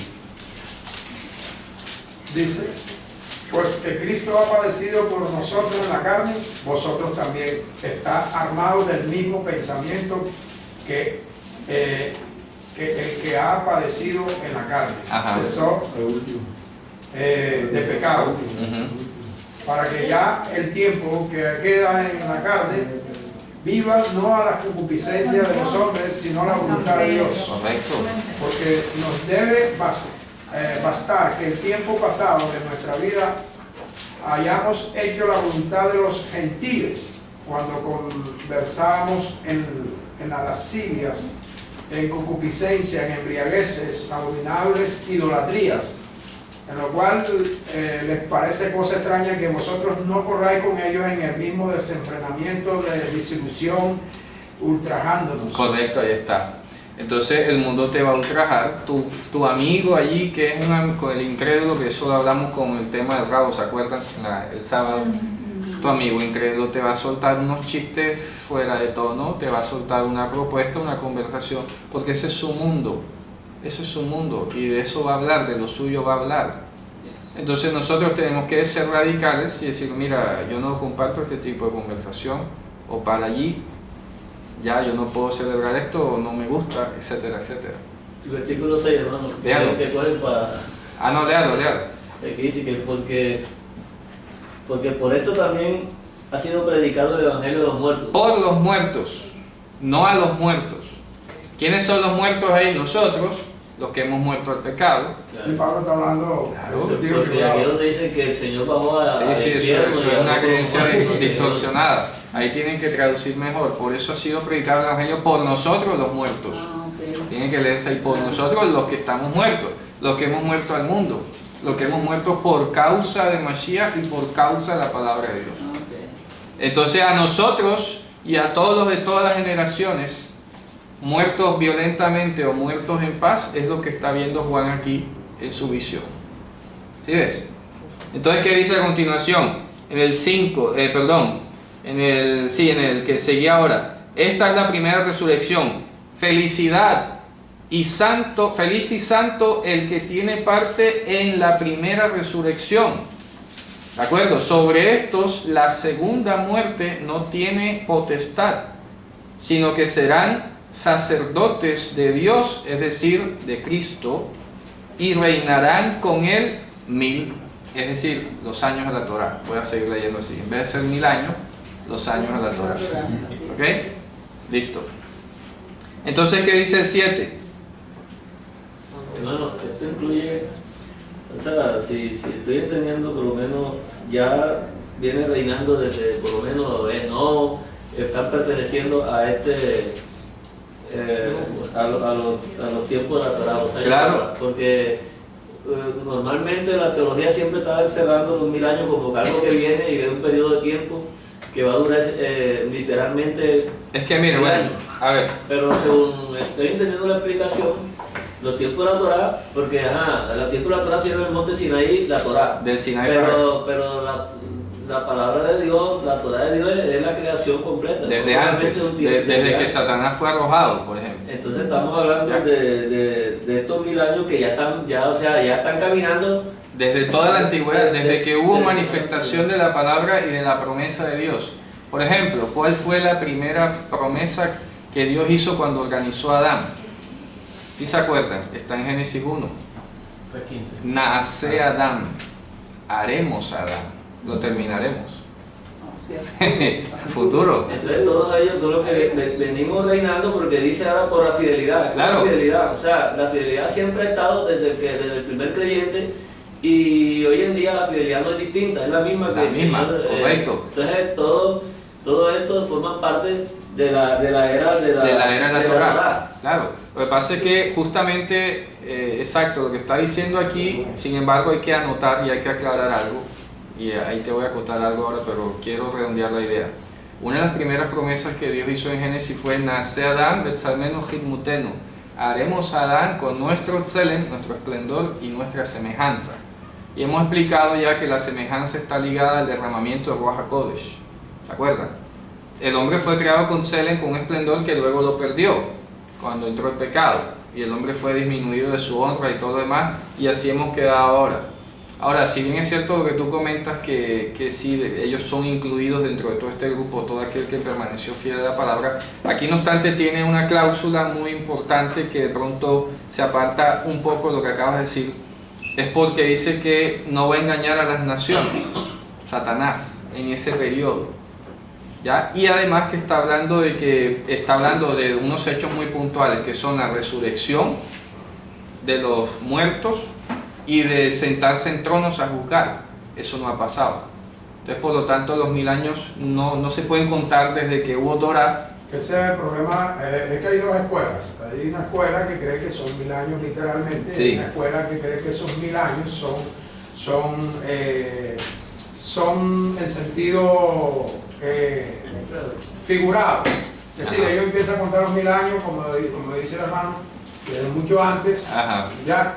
Dice, pues que Cristo ha padecido por nosotros en la carne, vosotros también está armados del mismo pensamiento que el que ha padecido en la carne. Ajá. Cesó de pecado, para que ya el tiempo que queda en la carne viva no a la concupiscencia de los hombres, sino a la voluntad de Dios. Correcto. Porque nos debe bastar que el tiempo pasado de nuestra vida hayamos hecho la voluntad de los gentiles cuando conversábamos en las lascivias, en concupiscencia, en embriagueces, abominables idolatrías, en lo cual les parece cosa extraña que vosotros no corráis con ellos en el mismo desenfrenamiento de disilusión, ultrajándonos. Correcto, ahí está. Entonces el mundo te va a ultrajar. Tu amigo allí, que es con el incrédulo, que eso lo hablamos con el tema del rabo, ¿se acuerdan? El sábado. Tu amigo incrédulo te va a soltar unos chistes fuera de tono, te va a soltar una propuesta, una conversación, porque ese es su mundo. Ese es su mundo y de eso va a hablar, de lo suyo va a hablar. Entonces nosotros tenemos que ser radicales y decir, mira, yo no comparto este tipo de conversación, o para allí, ya yo no puedo celebrar esto, o no me gusta, etcétera, etcétera. El versículo 6, hermano, que cogen para... No, léalo. Aquí dice que porque por esto también ha sido predicado el Evangelio de los muertos. Por los muertos, no a los muertos. ¿Quiénes son los muertos ahí? Nosotros, los que hemos muerto al pecado. Sí, Pablo está hablando. Porque aquí es donde dice que el Señor bajó a... Sí, eso es una creencia distorsionada. Ahí tienen que traducir mejor. Por eso ha sido predicado el Evangelio por nosotros los muertos. Tienen que leerse ahí por nosotros los que estamos muertos, los que hemos muerto al mundo, los que hemos muerto por causa de Mashiach y por causa de la palabra de Dios. Entonces a nosotros y a todos los de todas las generaciones, muertos violentamente o muertos en paz, es lo que está viendo Juan aquí en su visión. ¿Sí ves? Entonces, ¿qué dice a continuación? En el 5, en el que seguía ahora. Esta es la primera resurrección. Felicidad y santo, feliz y santo el que tiene parte en la primera resurrección. ¿De acuerdo? Sobre estos, la segunda muerte no tiene potestad, sino que serán sacerdotes de Dios, es decir, de Cristo, y reinarán con él 1000, es decir, los años de la Torah. Voy a seguir leyendo así. En vez de ser 1000 años, los años de la Torah. ¿Ok? Listo. Entonces, ¿qué dice el 7? Hermano, esto incluye, o sea, si estoy entendiendo, por lo menos ya viene reinando desde, por lo menos, no están perteneciendo a a los tiempos de la Torah, o sea, Claro. porque normalmente la teología siempre está encerrando los 1000 años como algo que viene y de un periodo de tiempo que va a durar literalmente. Es que mire, bueno, a ver. Pero según estoy entendiendo la explicación, los tiempos de la Torah, porque los tiempos de la Torah sirve el monte Sinaí, la Torah. Del Sinaí. Pero la palabra de Dios, la Torah de Dios es la creación completa. Desde antes, desde que Satanás fue arrojado, por ejemplo. Entonces estamos hablando de estos 1000 años que ya están caminando. Desde toda la antigüedad, desde que hubo manifestación de la palabra y de la promesa de Dios. Por ejemplo, ¿cuál fue la primera promesa que Dios hizo cuando organizó a Adán? ¿Sí se acuerdan? Está en Génesis 1. Nace Adán, haremos a Adán, lo terminaremos. Futuro. Entonces todos ellos son los que venimos reinando porque dice ahora por la fidelidad. Claro. La fidelidad, o sea, la fidelidad siempre ha estado desde el primer creyente y hoy en día la fidelidad no es distinta, es la misma que La misma, correcto. Entonces todo esto forma parte de la era de la Torah. Claro. Lo que pasa es que justamente, exacto, lo que está diciendo aquí, sin embargo hay que anotar y hay que aclarar algo. Y ahí te voy a contar algo ahora, pero quiero redondear la idea. Una de las primeras promesas que Dios hizo en Génesis fue Nace Adán, Betzalmenu Hidmutenu. haremos a Adán con nuestro tselem, nuestro esplendor y nuestra semejanza. Y hemos explicado ya que la semejanza está ligada al derramamiento de Ruach HaKodesh. ¿Se acuerdan? El hombre fue creado con tselem, con un esplendor que luego lo perdió cuando entró el pecado. Y el hombre fue disminuido de su honra y todo lo demás, y así hemos quedado ahora. Ahora, si bien es cierto lo que tú comentas, que sí, ellos son incluidos dentro de todo este grupo, todo aquel que permaneció fiel a la palabra, aquí no obstante tiene una cláusula muy importante que de pronto se aparta un poco de lo que acabas de decir, es porque dice que no va a engañar a las naciones, Satanás, en ese periodo, ¿ya? Y además que está hablando de unos hechos muy puntuales, que son la resurrección de los muertos, y de sentarse en tronos a juzgar. Eso no ha pasado. Entonces, por lo tanto, los 1000 años no se pueden contar desde que hubo Torah. Ese es el problema, es que hay dos escuelas. Hay una escuela que cree que son 1000 años literalmente, Sí. y una escuela que cree que esos 1000 años son en sentido figurado. Es decir, ellos empiezan a contar los 1000 años, como dice el hermano, desde mucho antes. Ajá. Ya,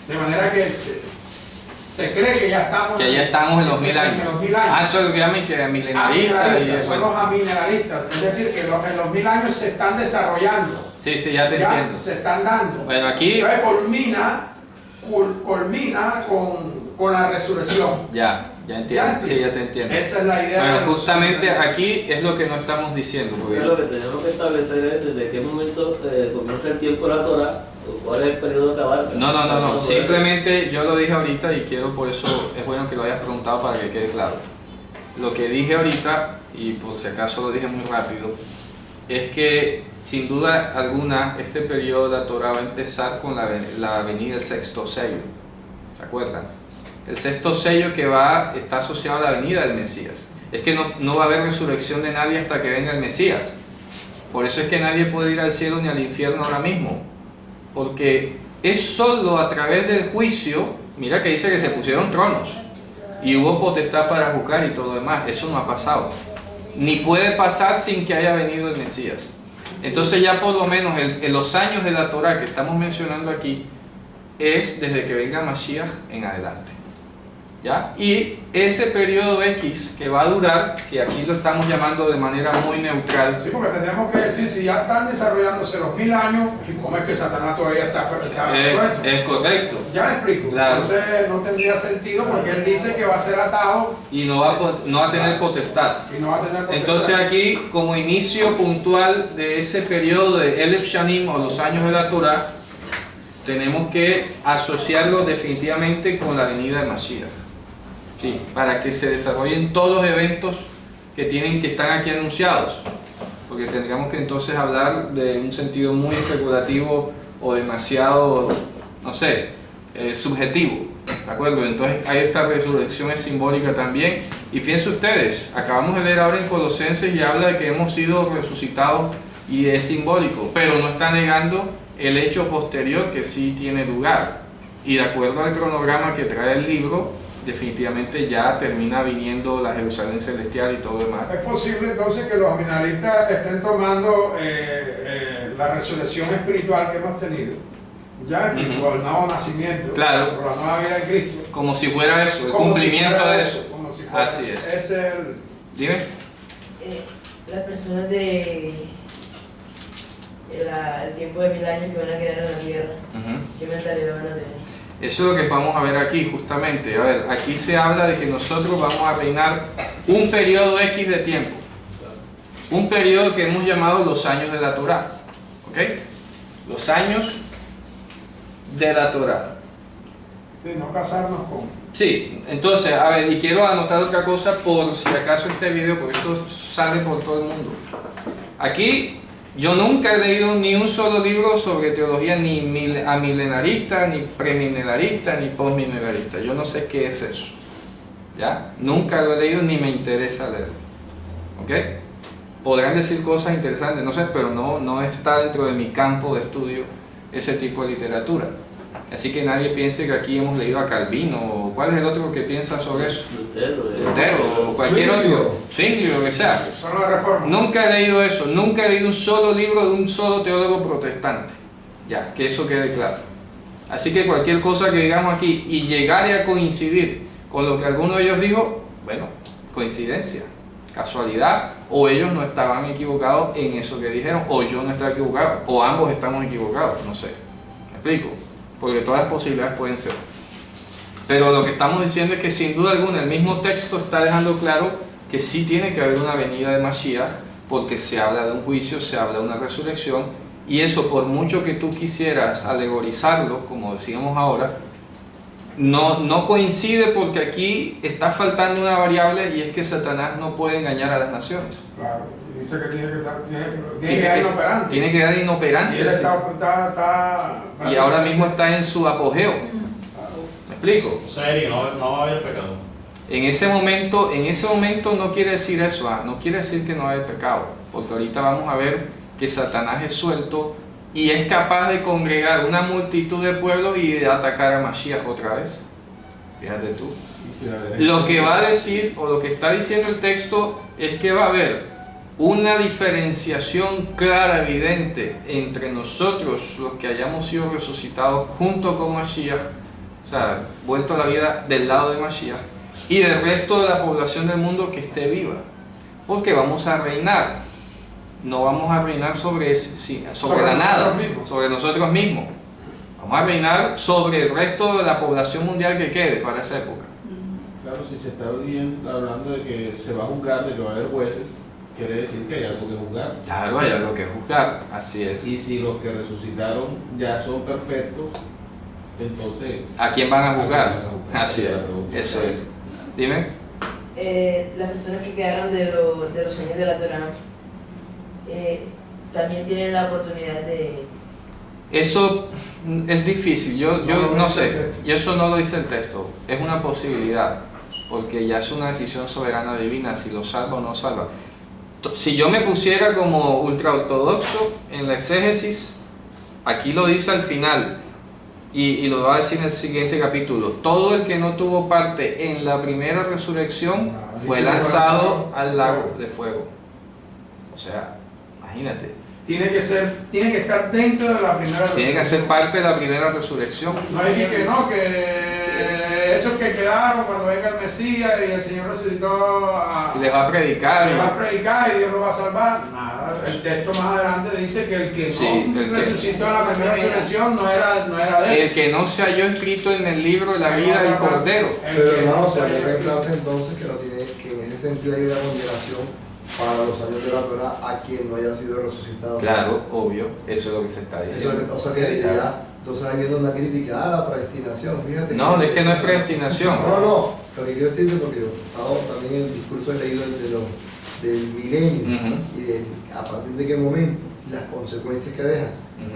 de manera que se cree que ya estamos En los 1000 años. En los 1000 años. Eso es lo que llaman que milenarista. Son los amilenaristas, es decir, que en los 1000 años se están desarrollando. Sí, ya te entiendo. Se están dando. Bueno, aquí Entonces culmina con la resurrección. ya entiendo. Sí, ya te entiendo. Esa es la idea. Bueno, de justamente nosotros. aquí es lo que no estamos diciendo. Porque lo que tenemos que establecer es desde qué momento comienza el tiempo de la Torah, o cuál es el periodo que abarca. No. Simplemente yo lo dije ahorita y quiero, por eso es bueno que lo hayas preguntado para que quede claro. Lo que dije ahorita, y por si acaso lo dije muy rápido, es que sin duda alguna este periodo de la Torah va a empezar con la venida del sexto sello. ¿Se acuerdan? El sexto sello que está asociado a la venida del Mesías. Es que no va a haber resurrección de nadie hasta que venga el Mesías. Por eso es que nadie puede ir al cielo ni al infierno ahora mismo. Porque es solo a través del juicio, mira que dice que se pusieron tronos y hubo potestad para juzgar y todo lo demás. Eso no ha pasado. Ni puede pasar sin que haya venido el Mesías. Entonces ya por lo menos en los años de la Torah que estamos mencionando aquí es desde que venga Mashiach en adelante. ¿Ya? Y ese periodo X que va a durar, que aquí lo estamos llamando de manera muy neutral. Sí, porque tendríamos que decir, si ya están desarrollándose los 1000 años, ¿y cómo es que Satanás todavía está suelto? Es correcto. Ya me explico. Claro. Entonces no tendría sentido porque él dice que va a ser atado Y no va a tener potestad. y no va a tener potestad. Entonces aquí, como inicio puntual de ese periodo de Elef Shanim o los años de la Torah, tenemos que asociarlo definitivamente con la venida de Mashiach. Sí, para que se desarrollen todos los eventos que están aquí anunciados. Porque tendríamos que entonces hablar de un sentido muy especulativo o demasiado, no sé, subjetivo. ¿De acuerdo? Entonces hay esta resurrección es simbólica también. Y fíjense ustedes, acabamos de leer ahora en Colosenses y habla de que hemos sido resucitados y es simbólico, pero no está negando el hecho posterior que sí tiene lugar. Y de acuerdo al cronograma que trae el libro, definitivamente ya termina viniendo la Jerusalén celestial y todo lo demás. Es posible entonces que los amilenaristas estén tomando la resurrección espiritual que hemos tenido, ya por el nuevo nacimiento, Claro. por la nueva vida de Cristo. Como si fuera eso, el Como cumplimiento si fuera de eso. Como si fuera Así eso. es. Ese es el... Dime. Las personas de el tiempo de 1000 años que van a quedar en la tierra, ¿qué mentalidad van a tener? Eso es lo que vamos a ver aquí justamente. A ver, aquí se habla de que nosotros vamos a reinar un periodo X de tiempo. Un periodo que hemos llamado los años de la Torah. ¿Ok? Los años de la Torah. Sí, no casarnos con... Sí, entonces, a ver, y quiero anotar otra cosa por si acaso este video, porque esto sale por todo el mundo. Aquí yo nunca he leído ni un solo libro sobre teología ni amilenarista, ni premilenarista, ni postmilenarista. Yo no sé qué es eso. ¿Ya? Nunca lo he leído ni me interesa leerlo. ¿Ok? Podrán decir cosas interesantes, no sé, pero no está dentro de mi campo de estudio ese tipo de literatura. Así que nadie piense que aquí hemos leído a Calvino, o ¿cuál es el otro que piensa sobre eso? Lutero, o cualquier otro. Zwinglio, lo que sea. Son los reformas. Nunca he leído eso, nunca he leído un solo libro de un solo teólogo protestante. Ya, que eso quede claro. Así que cualquier cosa que digamos aquí y llegare a coincidir con lo que alguno de ellos dijo, bueno, coincidencia, casualidad, o ellos no estaban equivocados en eso que dijeron, o yo no estaba equivocado, o ambos estamos equivocados, no sé. ¿Me explico? Porque todas las posibilidades pueden ser. Pero lo que estamos diciendo es que sin duda alguna el mismo texto está dejando claro que sí tiene que haber una venida de Mashiach, porque se habla de un juicio, se habla de una resurrección, y eso, por mucho que tú quisieras alegorizarlo, como decíamos ahora, no coincide, porque aquí está faltando una variable, y es que Satanás no puede engañar a las naciones. Claro, y dice que tiene que quedar inoperante. Tiene que quedar inoperante. Y él sí. está Y ahora mismo está en su apogeo. ¿Me explico? O sea, Eric, no va a haber pecado. En ese momento no quiere decir eso, no quiere decir que no hay pecado, porque ahorita vamos a ver que Satanás es suelto y es capaz de congregar una multitud de pueblos y de atacar a Mashiach otra vez. Fíjate tú. Lo que va a decir, o lo que está diciendo el texto, es que va a haber una diferenciación clara, evidente, entre nosotros, los que hayamos sido resucitados junto con Mashiach, o sea, vuelto a la vida del lado de Mashiach, y del resto de la población del mundo que esté viva, porque vamos a reinar. No vamos a reinar sobre la nada, sobre nosotros mismos. Vamos a reinar sobre el resto de la población mundial que quede para esa época. Claro, si se está hablando de que se va a juzgar, de que va a haber jueces, quiere decir que hay algo que juzgar. Claro, hay algo que juzgar, así es. Y si los que resucitaron ya son perfectos, entonces... ¿A quién van a juzgar? ¿A quién van a juzgar? Así es, eso es. Dime. Las personas que quedaron de los años de la Torá también tienen la oportunidad de... Eso es difícil, yo no sé, dice el texto. y eso no lo dice el texto, es una posibilidad, porque ya es una decisión soberana divina si lo salva o no salva. Si yo me pusiera como ultraortodoxo en la exégesis, aquí lo dice al final, y lo va a decir en el siguiente capítulo: todo el que no tuvo parte en la primera resurrección fue lanzado al lago de fuego. O sea, imagínate. Tiene que estar dentro de la primera resurrección. Tiene que ser parte de la primera resurrección. No hay que esos que quedaron cuando venga el Mesías y el Señor resucitó Les va a predicar. le va a predicar y Dios lo va a salvar. Nada, el texto más adelante dice que el que no resucitó en la primera resurrección no era de él. El que no se halló escrito en el libro de la vida del Cordero. Pero hermano, se hay que pensarse entonces que en ese sentido hay una condenación para los años de la Torah a quien no haya sido resucitado. Claro, obvio, eso es lo que se está Eso diciendo. es o sea que ya, entonces hay viendo una crítica a la predestinación, fíjate. No, es que no es predestinación. No, lo que yo estoy diciendo, porque yo también en el discurso he leído del milenio Ujú. y de a partir de qué momento, las consecuencias que deja.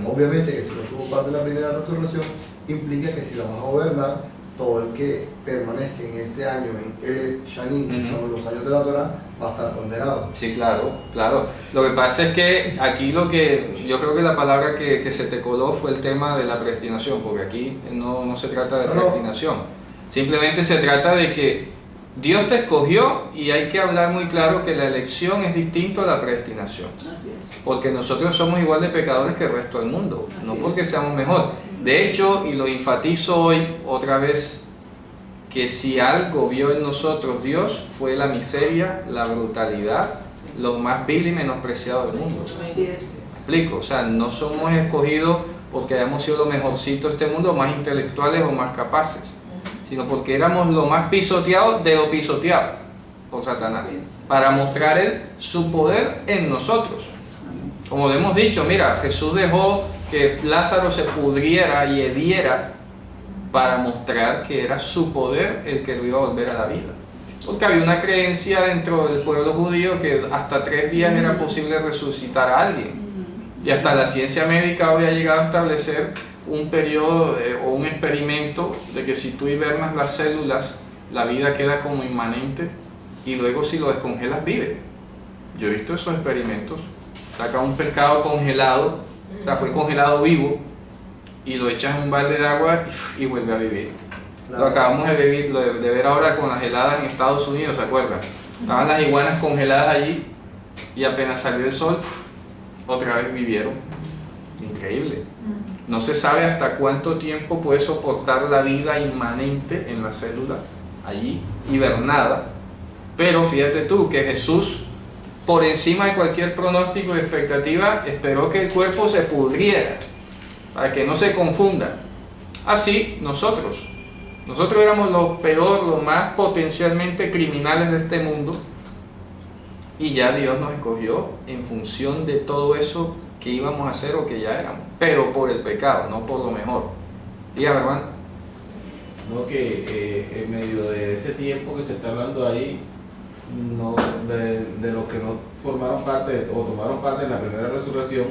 Ujú. Obviamente que si no tuvo parte de la primera resurrección, implica que si vamos a gobernar, todo el que permanezca en ese año en el Shanim, que son los años de la Torah, va a estar condenado. Sí, claro. Lo que pasa es que aquí yo creo que la palabra que se te coló fue el tema de la predestinación, porque aquí no se trata de predestinación. Simplemente se trata de que Dios te escogió, y hay que hablar muy claro que la elección es distinto a la predestinación. Así es. Porque nosotros somos igual de pecadores que el resto del mundo, no Así porque es. seamos mejor. De hecho, y lo enfatizo hoy otra vez, que si algo vio en nosotros Dios fue la miseria, la brutalidad, lo más vil y menospreciado del mundo. Así es. ¿Me explico? O sea, no somos escogidos porque hayamos sido lo mejorcito de este mundo, más intelectuales o más capaces, sino porque éramos lo más pisoteado de lo pisoteado por Satanás, Así es. para mostrar su poder en nosotros. Como le hemos dicho, mira, Jesús dejó que Lázaro se pudriera y hediera para mostrar que era su poder el que lo iba a volver a la vida. Porque había una creencia dentro del pueblo judío que hasta 3 días era posible resucitar a alguien. Y hasta la ciencia médica hoy ha llegado a establecer un periodo o un experimento de que si tú hibernas las células, la vida queda como inmanente, y luego si lo descongelas vive. Yo he visto esos experimentos. Saca un pescado congelado, o sea, fue congelado vivo, y lo echas en un balde de agua y vuelve a vivir. Claro. Lo acabamos de ver ahora con las heladas en Estados Unidos, ¿se acuerdan? Estaban las iguanas congeladas allí y apenas salió el sol, otra vez vivieron. Increíble. No se sabe hasta cuánto tiempo puede soportar la vida inmanente en la célula allí, hibernada. Pero fíjate tú que Jesús, por encima de cualquier pronóstico y expectativa, esperó que el cuerpo se pudriera, para que no se confunda. Así nosotros éramos los peor, los más potencialmente criminales de este mundo, y ya Dios nos escogió en función de todo eso que íbamos a hacer o que ya éramos, pero por el pecado, no por lo mejor. Dígame, hermano. No, que en medio de ese tiempo que se está hablando ahí, no, de los que no formaron parte o tomaron parte en la primera resurrección,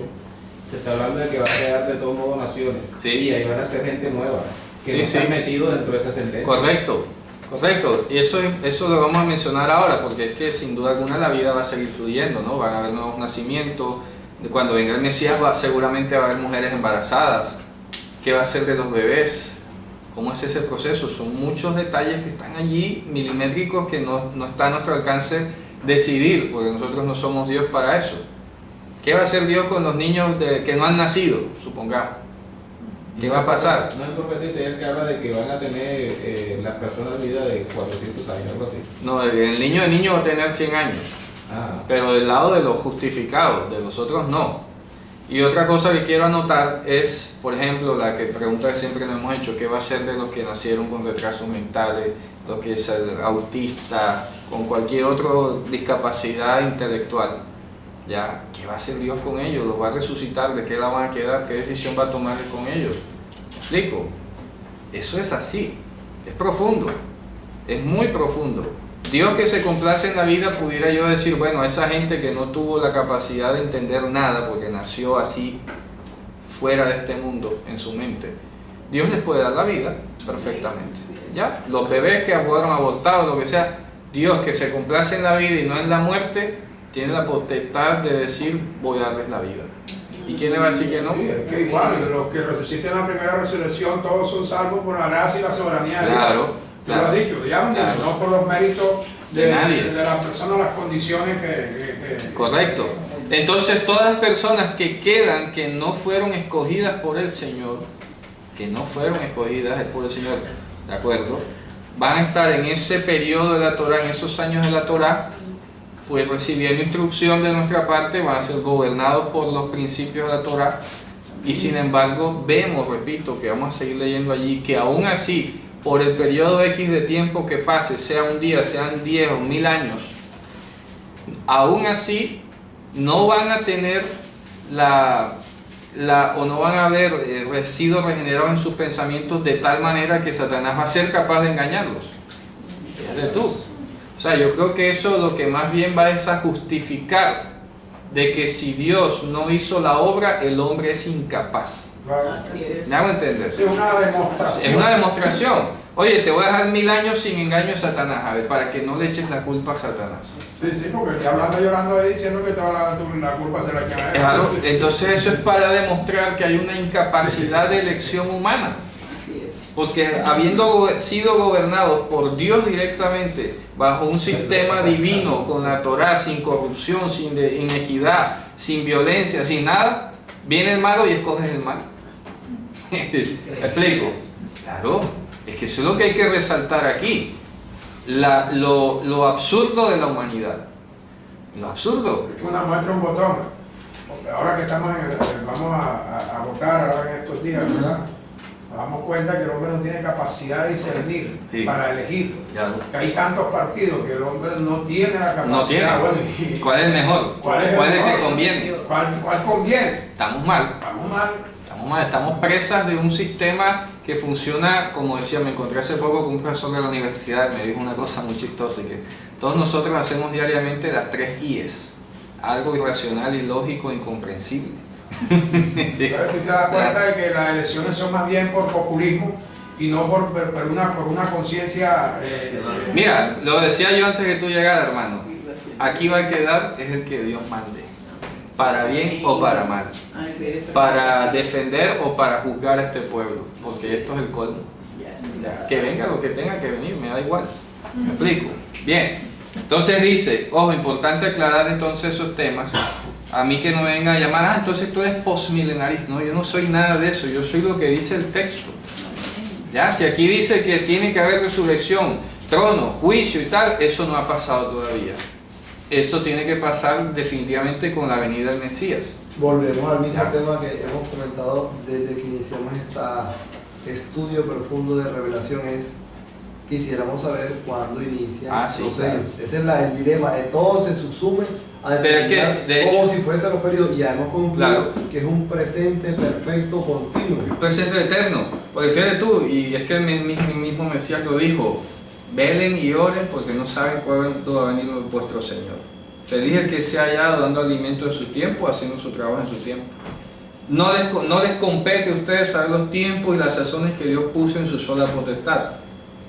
se está hablando de que va a quedar de todos modos naciones. Sí. Y ahí van a ser gente nueva, que Sí, no sí. están metidos dentro de esa sentencia. Correcto. Y eso lo vamos a mencionar ahora, porque es que sin duda alguna la vida va a seguir fluyendo, ¿no? Van a haber nuevos nacimientos. Cuando venga el Mesías seguramente va a haber mujeres embarazadas. ¿Qué va a ser de los bebés? ¿Cómo es ese proceso? Son muchos detalles que están allí, milimétricos, que no está a nuestro alcance decidir, porque nosotros no somos Dios para eso. ¿Qué va a hacer Dios con los niños que no han nacido, supongamos? ¿Qué va a pasar? No, el profeta Isaías que habla de que van a tener las personas vida de 400 años, algo así. No, el niño va a tener 100 años. Ah, Pero del lado de los justificados, de los otros no. Y otra cosa que quiero anotar es, por ejemplo, la que pregunta que siempre nos hemos hecho: ¿qué va a ser de los que nacieron con retrasos mentales, los que son autistas, con cualquier otra discapacidad intelectual? ¿Ya? ¿Qué va a hacer Dios con ellos? ¿Los va a resucitar? ¿De qué la van a quedar? ¿Qué decisión va a tomar con ellos? ¿Me explico? Eso es así, es profundo, es muy profundo. Dios que se complace en la vida, pudiera yo decir, bueno, a esa gente que no tuvo la capacidad de entender nada porque nació así, fuera de este mundo, en su mente, Dios les puede dar la vida perfectamente. ¿Ya? Los bebés que fueron abortados, lo que sea, Dios que se complace en la vida y no en la muerte, tiene la potestad de decir, voy a darles la vida. ¿Y quién le va a decir que no? Sí, es que igual, los que resuciten en la primera resurrección, todos son salvos por la gracia y la soberanía de Dios. Claro. Tú lo has dicho, ya Claro. no por los méritos De nadie. de las personas, las condiciones que Correcto. Entonces todas las personas que quedan, que no fueron escogidas por el Señor, ¿de acuerdo? Van a estar en ese periodo de la Torah, en esos años de la Torah, pues recibiendo instrucción de nuestra parte, van a ser gobernados por los principios de la Torah. Y sin embargo vemos, repito, que vamos a seguir leyendo allí, que aún así, por el periodo X de tiempo que pase, sea un día, sean 10 o 1000 años, aún así no van a tener o no van a haber sido regenerados en sus pensamientos de tal manera que Satanás va a ser capaz de engañarlos. Fíjate tú. O sea, yo creo que eso lo que más bien va es a justificar de que si Dios no hizo la obra, el hombre es incapaz. Así es. ¿Me hago entender? es una demostración. Es una demostración. Oye, te voy a dejar 1000 años sin engaño a Satanás, a ver, para que no le eches la culpa a Satanás. Sí, porque el diablo anda llorando ahí diciendo que toda la culpa se la echa a él. Claro, entonces eso es para demostrar que hay una incapacidad de elección humana. Así es. Porque habiendo sido gobernados por Dios directamente, bajo un sistema divino, con la Torah, sin corrupción, sin inequidad, sin violencia, sin nada, viene el malo y escoges el mal. ¿Me explico? Claro, es que eso es lo que hay que resaltar aquí. Lo absurdo de la humanidad. Lo absurdo. Es que una muestra un botón. Ahora que estamos vamos a votar ahora en estos días, ¿verdad? Nos damos cuenta que el hombre no tiene capacidad de discernir Sí. para elegir. Ya. Que hay tantos partidos que el hombre no tiene la capacidad. No tiene. Bueno, y ¿Cuál es el mejor? ¿Cuál es el ¿Cuál es el que mejor? conviene? ¿Cuál conviene? Estamos mal. Vamos mal. Estamos presas de un sistema que funciona, como decía, me encontré hace poco con un profesor de la universidad, me dijo una cosa muy chistosa, que todos nosotros hacemos diariamente las 3 I's, algo irracional, ilógico, incomprensible. Entonces tú te das cuenta de que las elecciones son más bien por populismo y no por una conciencia. Mira, lo decía yo antes que tú llegaras, hermano, aquí va a quedar es el que Dios mande. para bien o para mal, Ay, qué para perfecto. defender o para juzgar a este pueblo, porque esto es el colmo. Ya. Que venga lo que tenga que venir, me da igual. ¿Me explico? Bien. Entonces dice, ojo, importante aclarar entonces esos temas. A mí que no venga a llamar, entonces tú eres postmilenarista. No, yo no soy nada de eso, yo soy lo que dice el texto. Ya, si aquí dice que tiene que haber resurrección, trono, juicio y tal, eso no ha pasado todavía. Eso tiene que pasar definitivamente con la venida del Mesías. Volvemos al mismo Ya. tema que hemos comentado desde que iniciamos este estudio profundo de revelación, es quisiéramos saber cuándo inician Sí, los claro. sellos. Ese es el dilema, todo se subsume a Pero es que, determinar de como hecho, si fuesen los periodos, y ya hemos concluido claro, que es un presente perfecto continuo. presente eterno. Porque fíjate tú, y es que el mismo Mesías lo dijo, velen y oren porque no saben cuándo va a venir vuestro Señor. Feliz el que se ha hallado dando alimento en su tiempo, haciendo su trabajo en su tiempo. No les compete a ustedes saber los tiempos y las sazones que Dios puso en su sola potestad.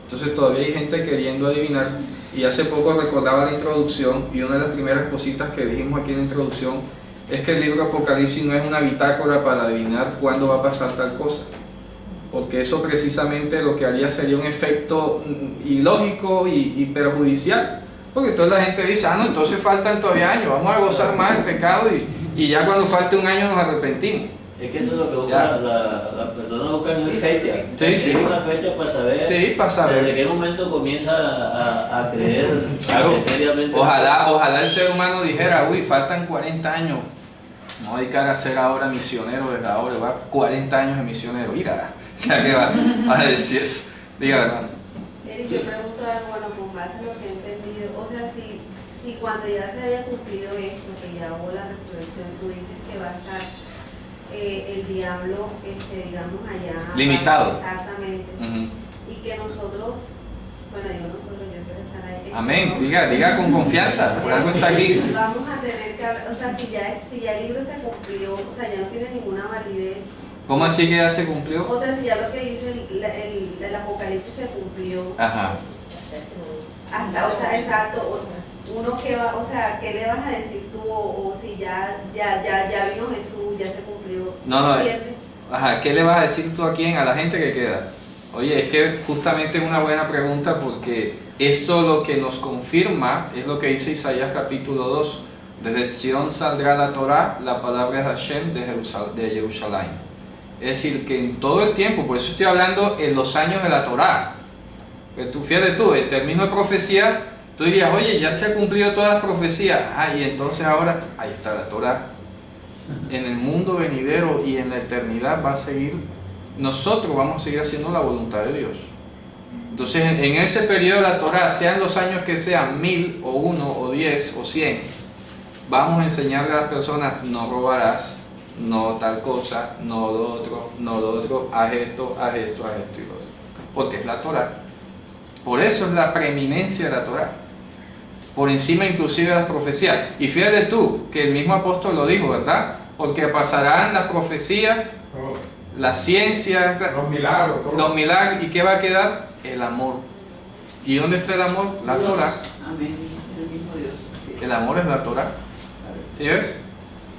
Entonces todavía hay gente queriendo adivinar, y hace poco recordaba la introducción, y una de las primeras cositas que dijimos aquí en la introducción es que el libro Apocalipsis no es una bitácora para adivinar cuándo va a pasar tal cosa, porque eso precisamente lo que haría sería un efecto ilógico y perjudicial, porque toda la gente dice, no, entonces faltan todavía años, vamos a gozar más el pecado y ya cuando falte un año nos arrepentimos. Es que eso es lo que busca Ya. las personas buscan una fecha. Sí, sí. Hay una fecha para saber, Sí, para saber. desde qué momento comienza a creer Claro. que seriamente. Ojalá el ser humano dijera, uy, faltan 40 años, me voy a dedicar a ser ahora misionero desde ahora, va 40 años de misionero, mira, o sea que va a decir eso. Diga, hermano. Eric, yo pregunto algo, bueno, con base en lo que he entendido, o sea, si cuando ya se haya cumplido esto, que ya hubo la resurrección, tú dices que va a estar el diablo, digamos, allá. Limitado. Exactamente. Ujú. Y que nosotros, bueno, digo nosotros, yo quiero estar ahí. Amén, diga con confianza, por algo está aquí. Vamos a tener que hablar, o sea, si ya el libro se cumplió, o sea, ya no tiene ninguna validez. ¿Cómo así que ya se cumplió? O sea, si ya lo que dice el Apocalipsis se cumplió. Ajá. Hasta, o sea, exacto, uno que va, o sea, ¿qué le vas a decir tú? O si ya vino Jesús, ya se cumplió. No, ¿Entiendes? Ajá, ¿qué le vas a decir tú a quién? A la gente que queda. Oye, es que justamente es una buena pregunta porque esto lo que nos confirma es lo que dice Isaías capítulo 2. Desde Sion saldrá la Torá, la palabra de Hashem de Jerusalén. Es decir, que en todo el tiempo, por eso estoy hablando en los años de la Torá. Pero tú, fíjate tú, en términos de profecía, tú dirías, oye, ya se ha cumplido todas las profecías. Y entonces ahora, ahí está la Torá. En el mundo venidero y en la eternidad va a seguir, nosotros vamos a seguir haciendo la voluntad de Dios. Entonces, en ese periodo de la Torá, sean los años que sean, 1000 o 1 o 10 o 100, vamos a enseñarle a las personas, no robarás, no tal cosa, no lo otro, haz esto, haz esto, haz esto y lo otro. Porque es la Torá. Por eso es la preeminencia de la Torá. Por encima inclusive de las profecías. Y fíjate tú, que el mismo apóstol lo dijo, ¿verdad? Porque pasarán las profecías, la ciencia, Los milagros, todo. los milagros, ¿y qué va a quedar? El amor. ¿Y dónde está el amor? La Dios. Torá. Amén. El mismo Dios. Así es. El amor es la Torá. ¿Sí ves?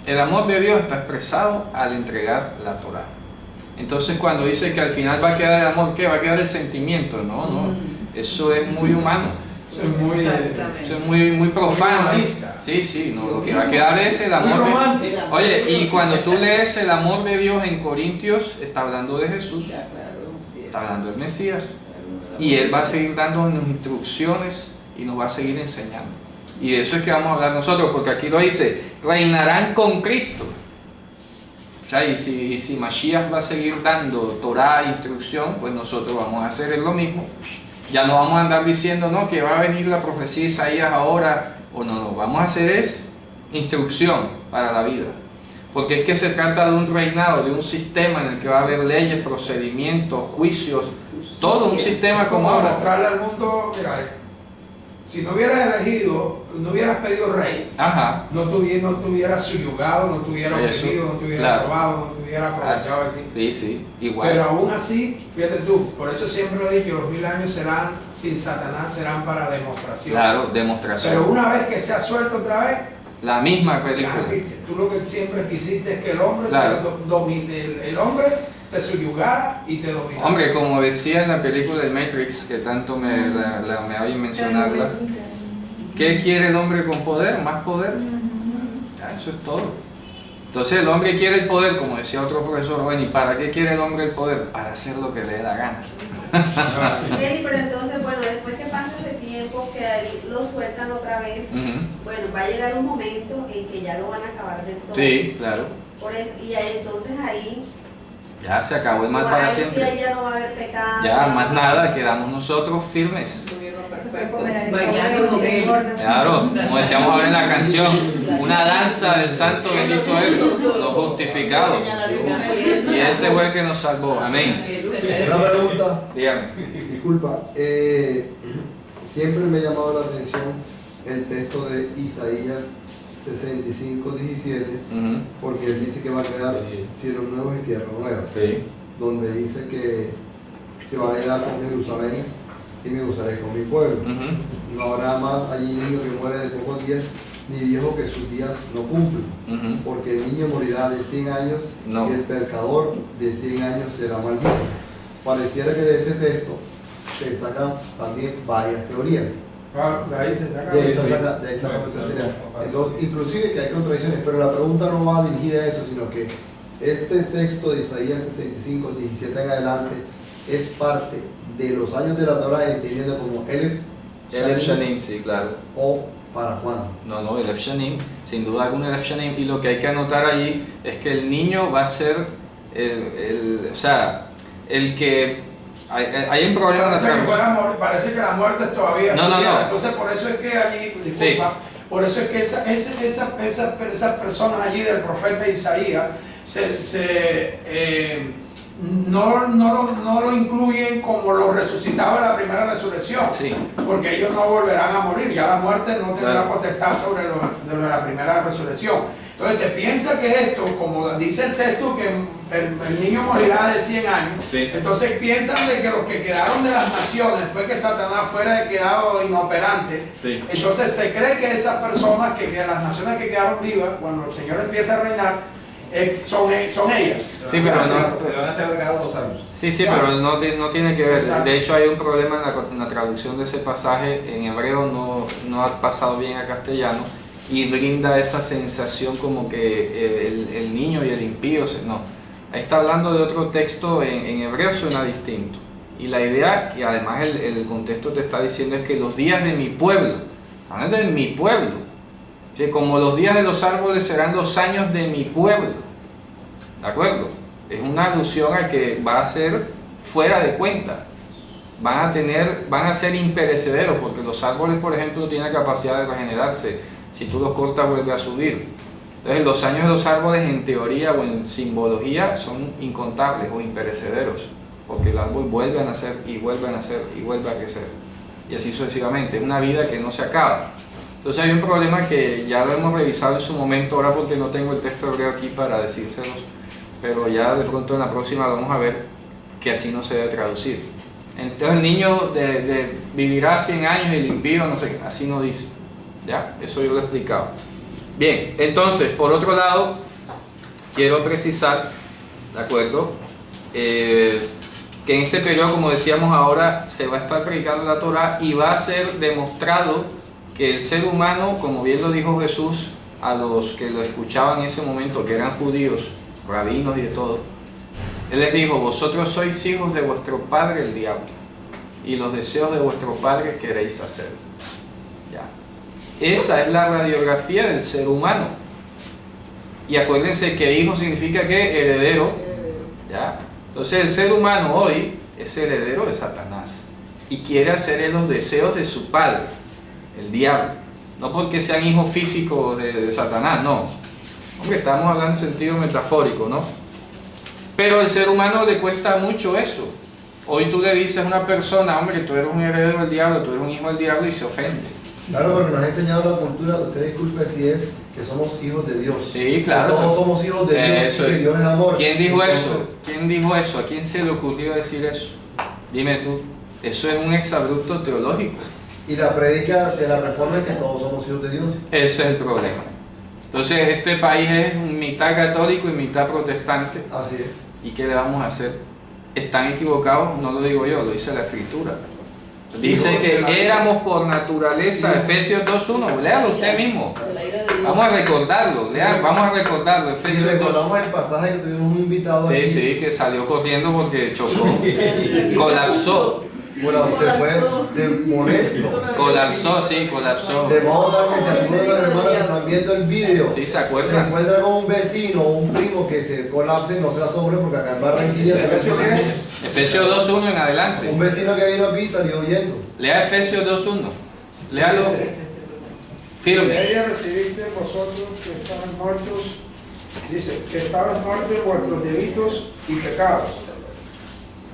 El amor de Dios está expresado al entregar la Torá. Entonces cuando dice que al final va a quedar el amor, ¿qué? Va a quedar el sentimiento. No. Eso es muy humano. Eso es muy, Exactamente. Eso es muy profano. Muy humanista. Sí, no, lo que va a quedar es el muy amor de... romántico. El amor de Oye, y Dios. cuando tú lees el amor de Dios en Corintios, está hablando de Jesús, Ya, claro, así es. está hablando del Mesías. Y Él va a seguir dándonos instrucciones y nos va a seguir enseñando. Y de eso es que vamos a hablar nosotros, porque aquí lo dice, reinarán con Cristo. O sea, y si Mashiach va a seguir dando Torah, instrucción, pues nosotros vamos a hacer lo mismo. Ya no vamos a andar diciendo, no, que va a venir la profecía de Isaías ahora, o no, vamos a hacer es instrucción para la vida. Porque es que se trata de un reinado, de un sistema en el que va a haber leyes, procedimientos, juicios, todo un sistema como ahora. Mostrarle al mundo, mira, si no hubieras elegido, no hubieras pedido rey, Ajá. no tuvieras subyugado, no tuvieras Eso, oprimido, no tuvieras claro. robado, no tuvieras aprovechado de ti. Sí, igual. Pero aún así, fíjate tú, por eso siempre lo he dicho, los 1000 años serán, sin Satanás, serán para demostración. Claro, demostración. Pero una vez que sea suelto otra vez, La misma Ya, película. viste, tú lo que siempre quisiste es que el hombre Claro. te domine, el hombre te subyugara y te dominara. Hombre, como decía en la película de Matrix, que tanto me oyen mencionarla, ¿qué quiere el hombre con poder? Más poder. Ya, eso es todo. Entonces el hombre quiere el poder, como decía otro profesor, bueno, ¿y para qué quiere el hombre el poder? Para hacer lo que le dé la gana. Bien, pero entonces, bueno, después que pasa ese tiempo, que ahí lo sueltan otra vez, Ujú. bueno, va a llegar un momento en que ya lo van a acabar del todo. Sí, claro. Por eso, y ahí, entonces ahí, Ya se acabó el mal ahí para sí, ahí siempre. ya no va a haber pecado. Ya, más nada, quedamos nosotros firmes. Claro, como decíamos ahora en la canción, una danza del santo bendito Él, los justificados. Y ese fue el que nos salvó. Amén. Una pregunta, Dígame. disculpa, siempre me ha llamado la atención el texto de Isaías 65:17, Ujú. porque él dice que va a crear cielos nuevos y tierra nueva, Sí. donde dice que se va a alegrar con Jerusalén y me gozaré con mi pueblo. Ujú. No habrá más allí niño que muere de pocos días, ni viejo que sus días no cumplen, Ujú. porque el niño morirá de 100 años No. y el pecador de 100 años será maldito. Pareciera que de ese texto se sacan también varias teorías. Claro, de ahí se saca. De ahí Sí, se sí. saca, de ahí saca muchas teorías. Entonces, inclusive que hay contradicciones, pero la pregunta no va dirigida a eso, sino que este texto de Isaías 65:17 en adelante es parte de los años de la Torah, entendiendo como Elef Elef Shanim, sí, claro. o para cuándo. No, Elef Shanim, sin duda alguna Elef Shanim. Y lo que hay que anotar allí es que el niño va a ser o sea, el que... Hay un problema en la traducción. Parece que la muerte es todavía No, no, estudiada. no. Entonces por eso es que allí, disculpa, por eso es que esas personas allí del profeta Isaías no lo incluyen como los resucitados de la primera resurrección, Sí. porque ellos no volverán a morir, ya la muerte no tendrá Claro. potestad sobre lo de la primera resurrección. Entonces se piensa que esto, como dice el texto, que el niño morirá de 100 años, Sí. entonces piensan de que los que quedaron de las naciones, después que Satanás fuera quedado inoperante, Sí. entonces se cree que esas personas, que las naciones que quedaron vivas, cuando el Señor empieza a reinar, son ellas. Sí, pero no... Te van a ser agregados los años. Sí, pero no tiene que ver. Exacto. De hecho, hay un problema en la traducción de ese pasaje. En hebreo no ha pasado bien a castellano y brinda esa sensación como que el niño y el impío. No, ahí está hablando de otro texto. En hebreo suena distinto. Y la idea, que además el contexto te está diciendo, es que los días de mi pueblo, hablando de mi pueblo, que como los días de los árboles serán los años de mi pueblo. ¿De acuerdo? Es una alusión a que va a ser fuera de cuenta. Van a ser imperecederos, porque los árboles, por ejemplo, tienen la capacidad de regenerarse. Si tú los cortas, vuelve a subir. Entonces, los años de los árboles, en teoría o en simbología, son incontables o imperecederos, porque el árbol vuelve a nacer y vuelve a nacer y vuelve a crecer. Y así sucesivamente. Es una vida que no se acaba. Entonces hay un problema que ya lo hemos revisado en su momento, ahora porque no tengo el texto hebreo aquí para decírselos, pero ya de pronto en la próxima vamos a ver que así no se debe traducir. Entonces el niño vivirá 100 años y el impío, no sé, así no dice. ¿Ya? Eso yo lo he explicado. Bien, entonces, por otro lado, quiero precisar, ¿de acuerdo? Que en este periodo, como decíamos ahora, se va a estar predicando la Torah y va a ser demostrado que el ser humano, como bien lo dijo Jesús a los que lo escuchaban en ese momento, que eran judíos, rabinos y de todo, Él les dijo: vosotros sois hijos de vuestro padre el diablo, y los deseos de vuestro padre queréis hacer. Ya. Esa es la radiografía del ser humano. Y acuérdense que hijo significa que heredero. ¿Ya? Entonces el ser humano hoy es heredero de Satanás y quiere hacer los deseos de su padre, el diablo. No porque sean hijos físicos de Satanás, no. Hombre, estamos hablando en sentido metafórico, ¿no? Pero al ser humano le cuesta mucho eso. Hoy tú le dices a una persona: hombre, tú eres un heredero del diablo, tú eres un hijo del diablo, y se ofende. Claro, porque nos ha enseñado la cultura, usted disculpe si es que somos hijos de Dios. Sí, claro. Todos somos hijos de Dios, Eso y que es. Dios es amor. ¿Quién dijo Entonces, eso? ¿Quién dijo eso? ¿A quién se le ocurrió decir eso? Dime tú. Eso es un exabrupto teológico. Y la prédica de la reforma es que todos somos hijos de Dios. Ese es el problema. Entonces este país es mitad católico y mitad protestante. Así es. ¿Y qué le vamos a hacer? ¿Están equivocados? No lo digo yo, lo dice la Escritura. Dice que éramos por naturaleza, Efesios 2.1, léalo usted mismo. De la ira de Dios. Vamos a recordarlo, lean, vamos a recordarlo, Y Efesios 2. recordamos el pasaje que tuvimos un invitado aquí. Sí, sí, que salió corriendo porque chocó, colapsó, Bueno, se molesto. colapsó, sí, colapsó. De modo tal que si alguno de los hermanos que están viendo el video Sí, se se acuerdan. encuentra con un vecino o un primo que se colapse, no se asombre porque acá en Barranquilla se ¿Efesios mete así. Efesios 2.1 en adelante. Un vecino que vino aquí salió huyendo. Lea Efesios 2.1. Léalo. Dice, Firme. de ella recibiste vosotros que estaban muertos, dice, que estabas muertos en vuestros delitos y pecados,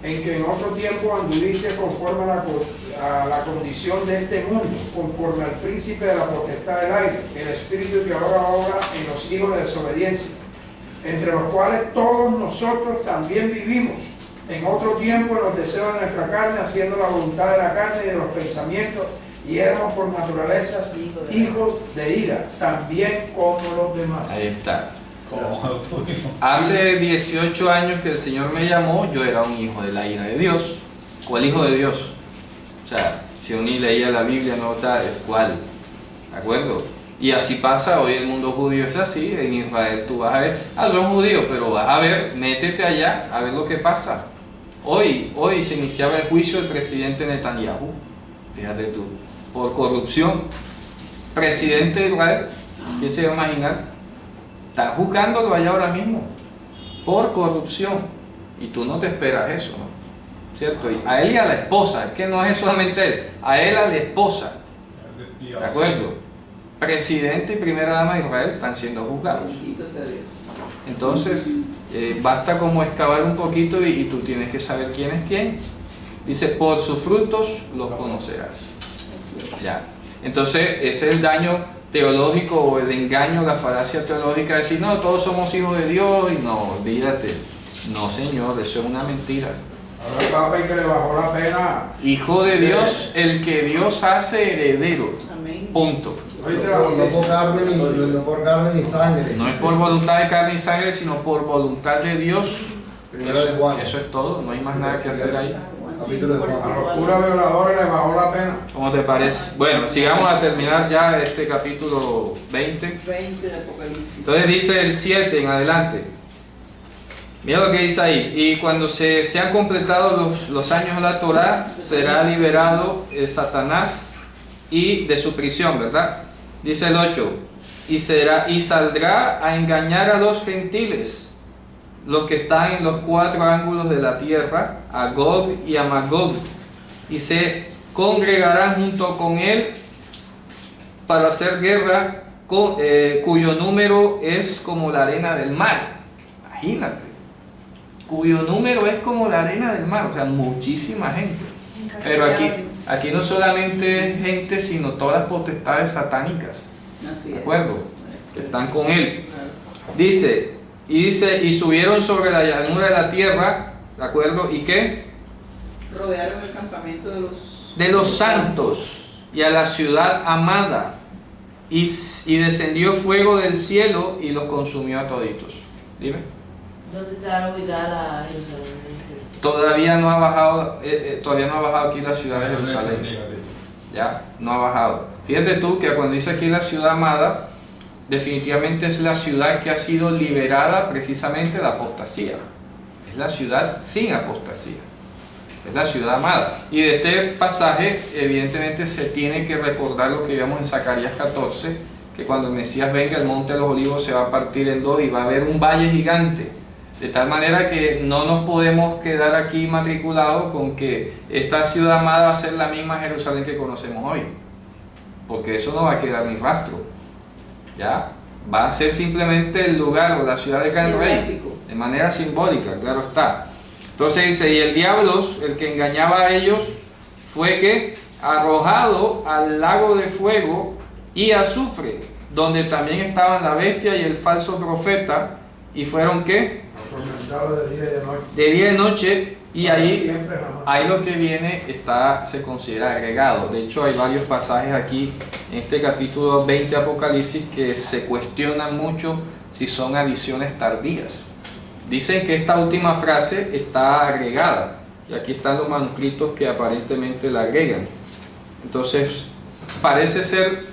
en que en otro tiempo anduviste conforme a la condición de este mundo, conforme al príncipe de la potestad del aire, el espíritu que ahora obra en los hijos de desobediencia, entre los cuales todos nosotros también vivimos en otro tiempo en los deseos de nuestra carne, haciendo la voluntad de la carne y de los pensamientos, y éramos por naturaleza hijos de ira, también como los demás. Ahí está. Como tú mismo. Hace 18 años que el Señor me llamó, yo era un hijo de la ira de Dios. ¿Cuál hijo de Dios? O sea, si uno leía la Biblia, no sabes cuál. ¿De acuerdo? Y así pasa, hoy el mundo judío es así, en Israel tú vas a ver, son judíos, pero vas a ver, métete allá, a ver lo que pasa. Hoy se iniciaba el juicio del presidente Netanyahu, fíjate tú, por corrupción. Presidente de Israel, ¿quién se va a imaginar? Están juzgándolo allá ahora mismo por corrupción y tú no te esperas eso, ¿no? ¿Cierto? Y a él y a la esposa, es que no es solamente él, a él, a la esposa, ¿de acuerdo? Presidente y primera dama de Israel están siendo juzgados. Bendito sea Dios. Entonces, basta como excavar un poquito y tú tienes que saber quién es quién. Dice, por sus frutos los conocerás. Ya. Entonces, ese es el daño teológico o el engaño, la falacia teológica de decir, no, todos somos hijos de Dios y no, olvídate. No, señor, eso es una mentira. Ahora el Papa y que le bajó la pena. Hijo de Dios, el que Dios hace heredero. Amén. Punto. No por carne no por carne ni sangre. No es por voluntad de carne y sangre, sino por voluntad de Dios. Primera de Juan. Eso es todo, no hay más nada que hacer ahí. Capítulo de Juan. A los curas violadores le bajó la pena. ¿Cómo te parece? Bueno, sigamos a terminar ya este capítulo 20. 20 de Apocalipsis. Entonces dice el 7 en adelante. Mira lo que dice ahí. Y cuando se han completado los años de la Torá, será liberado Satanás y de su prisión, ¿verdad? Dice el 8. Y saldrá a engañar a los gentiles, los que están en los 4 ángulos de la tierra, a Gog y a Magog, y se congregarán junto con él para hacer guerra, cuyo número es como la arena del mar. Imagínate, cuyo número es como la arena del mar, o sea, muchísima gente. Pero aquí no solamente gente, sino todas las potestades satánicas, Así ¿de es. acuerdo? Que están con él. Dice, y subieron sobre la llanura de la tierra, ¿de acuerdo? ¿Y qué? Rodearon el campamento De los santos y a la ciudad amada, y descendió fuego del cielo y los consumió a toditos. Dime. ¿Dónde está ubicada la Jerusalén? Todavía no ha bajado aquí la ciudad de Jerusalén. Ya, no ha bajado. Fíjate tú que cuando dice aquí la ciudad amada, definitivamente es la ciudad que ha sido liberada precisamente de la apostasía. Es la ciudad sin apostasía. Es la ciudad amada. Y de este pasaje, evidentemente, se tiene que recordar lo que vemos en Zacarías 14, que cuando el Mesías venga, el monte de los olivos se va a partir en dos y va a haber un valle gigante. De tal manera que no nos podemos quedar aquí matriculados con que esta ciudad amada va a ser la misma Jerusalén que conocemos hoy. Porque eso no va a quedar ni rastro. ¿Ya? Va a ser simplemente el lugar o la ciudad de Gran Rey. De manera simbólica, claro está. Entonces dice, y el diablo, el que engañaba a ellos, fue que arrojado al lago de fuego y azufre, donde también estaban la bestia y el falso profeta, y fueron ¿qué? Atormentado de día y de noche. De día y de noche, Y Para ahí, siempre, jamás. ahí lo que viene se considera agregado. De hecho, hay varios pasajes aquí en este capítulo 20 de Apocalipsis que se cuestionan mucho si son adiciones tardías. Dicen que esta última frase está agregada, y aquí están los manuscritos que aparentemente la agregan. Entonces, parece ser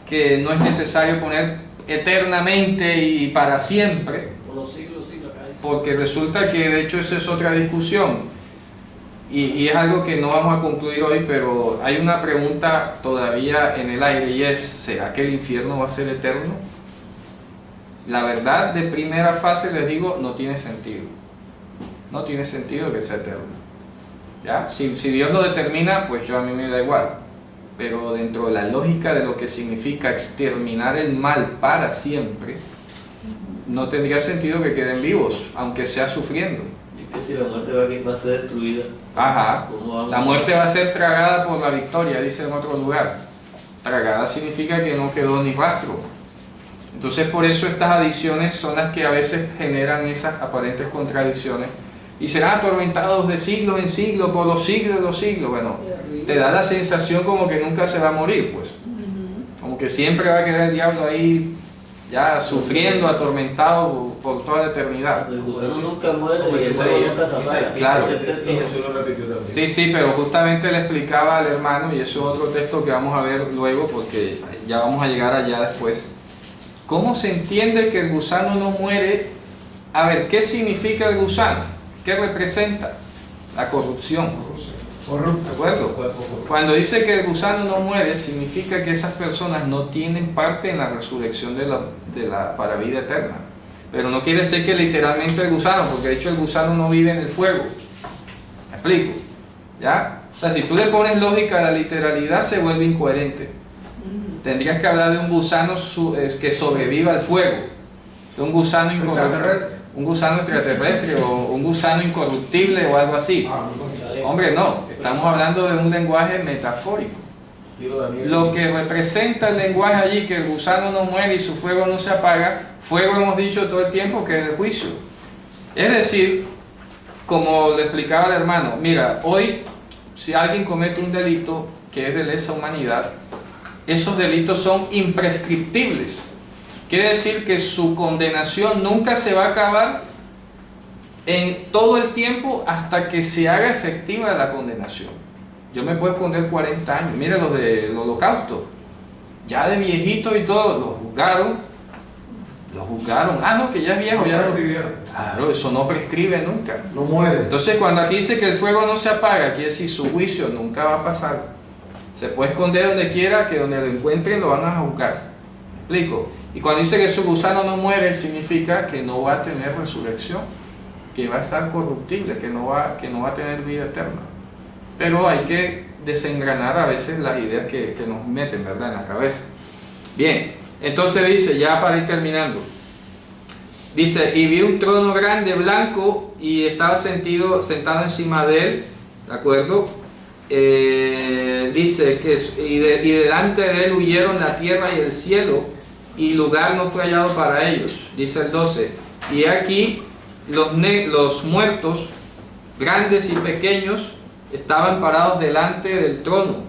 que no es necesario poner eternamente y para siempre, Por los siglos, acá dice. porque resulta que de hecho esa es otra discusión, y es algo que no vamos a concluir hoy, pero hay una pregunta todavía en el aire, y es: ¿será que el infierno va a ser eterno? La verdad, de primera fase les digo, no tiene sentido. No tiene sentido que sea eterno. ¿Ya? Si Dios lo determina, pues a mí me da igual. Pero dentro de la lógica de lo que significa exterminar el mal para siempre, no tendría sentido que queden vivos, aunque sea sufriendo. Y que si la muerte va a ser destruida, Ajá. ¿cómo vamos? La muerte va a ser tragada por la victoria, dice en otro lugar. Tragada significa que no quedó ni rastro. Entonces, por eso estas adiciones son las que a veces generan esas aparentes contradicciones. Y serán atormentados de siglos en siglos, por los siglos de los siglos. Bueno, te da la sensación como que nunca se va a morir, pues. Como que siempre va a quedar el diablo ahí, ya sufriendo, atormentado por toda la eternidad. El gusano nunca muere Como y el Isaías, fuego nunca se apaga. Claro. Y Jesús lo repitió también. Sí, sí, pero justamente le explicaba al hermano, y eso es otro texto que vamos a ver luego, porque ya vamos a llegar allá después. ¿Cómo se entiende que el gusano no muere? A ver, ¿qué significa el gusano? ¿Qué representa? La corrupción. ¿De acuerdo? Cuando dice que el gusano no muere, significa que esas personas no tienen parte en la resurrección para vida eterna. Pero no quiere decir que literalmente el gusano, porque de hecho el gusano no vive en el fuego. ¿Me explico? ¿Ya? O sea, si tú le pones lógica a la literalidad, se vuelve incoherente. Tendrías que hablar de un gusano que sobreviva al fuego, de un gusano extraterrestre o un gusano incorruptible o algo así. Hombre, no, estamos hablando de un lenguaje metafórico. Lo que representa el lenguaje allí, que el gusano no muere y su fuego no se apaga, fuego hemos dicho todo el tiempo que es el juicio. Es decir, como le explicaba el hermano, mira, hoy si alguien comete un delito que es de lesa humanidad, esos delitos son imprescriptibles. Quiere decir que su condenación nunca se va a acabar en todo el tiempo hasta que se haga efectiva la condenación. Yo me puedo esconder 40 años. Mire los del holocausto. Ya de viejito y todo, lo juzgaron. Ah, no, que ya es viejo. Ya claro, eso no prescribe nunca. No muere. Entonces, cuando aquí dice que el fuego no se apaga, quiere decir su juicio nunca va a pasar. Se puede esconder donde quiera, que donde lo encuentren lo van a juzgar. ¿Me explico? Y cuando dice que su gusano no muere, significa que no va a tener resurrección, que va a estar corruptible, que no va a tener vida eterna. Pero hay que desengranar a veces las ideas que nos meten, ¿verdad?, en la cabeza. Bien, entonces dice, ya para ir terminando, dice: y vi un trono grande, blanco, y estaba sentado encima de él, ¿de acuerdo? Dice que y delante de él huyeron la tierra y el cielo, y lugar no fue hallado para ellos. Dice el 12: y aquí los muertos, grandes y pequeños, estaban parados delante del trono,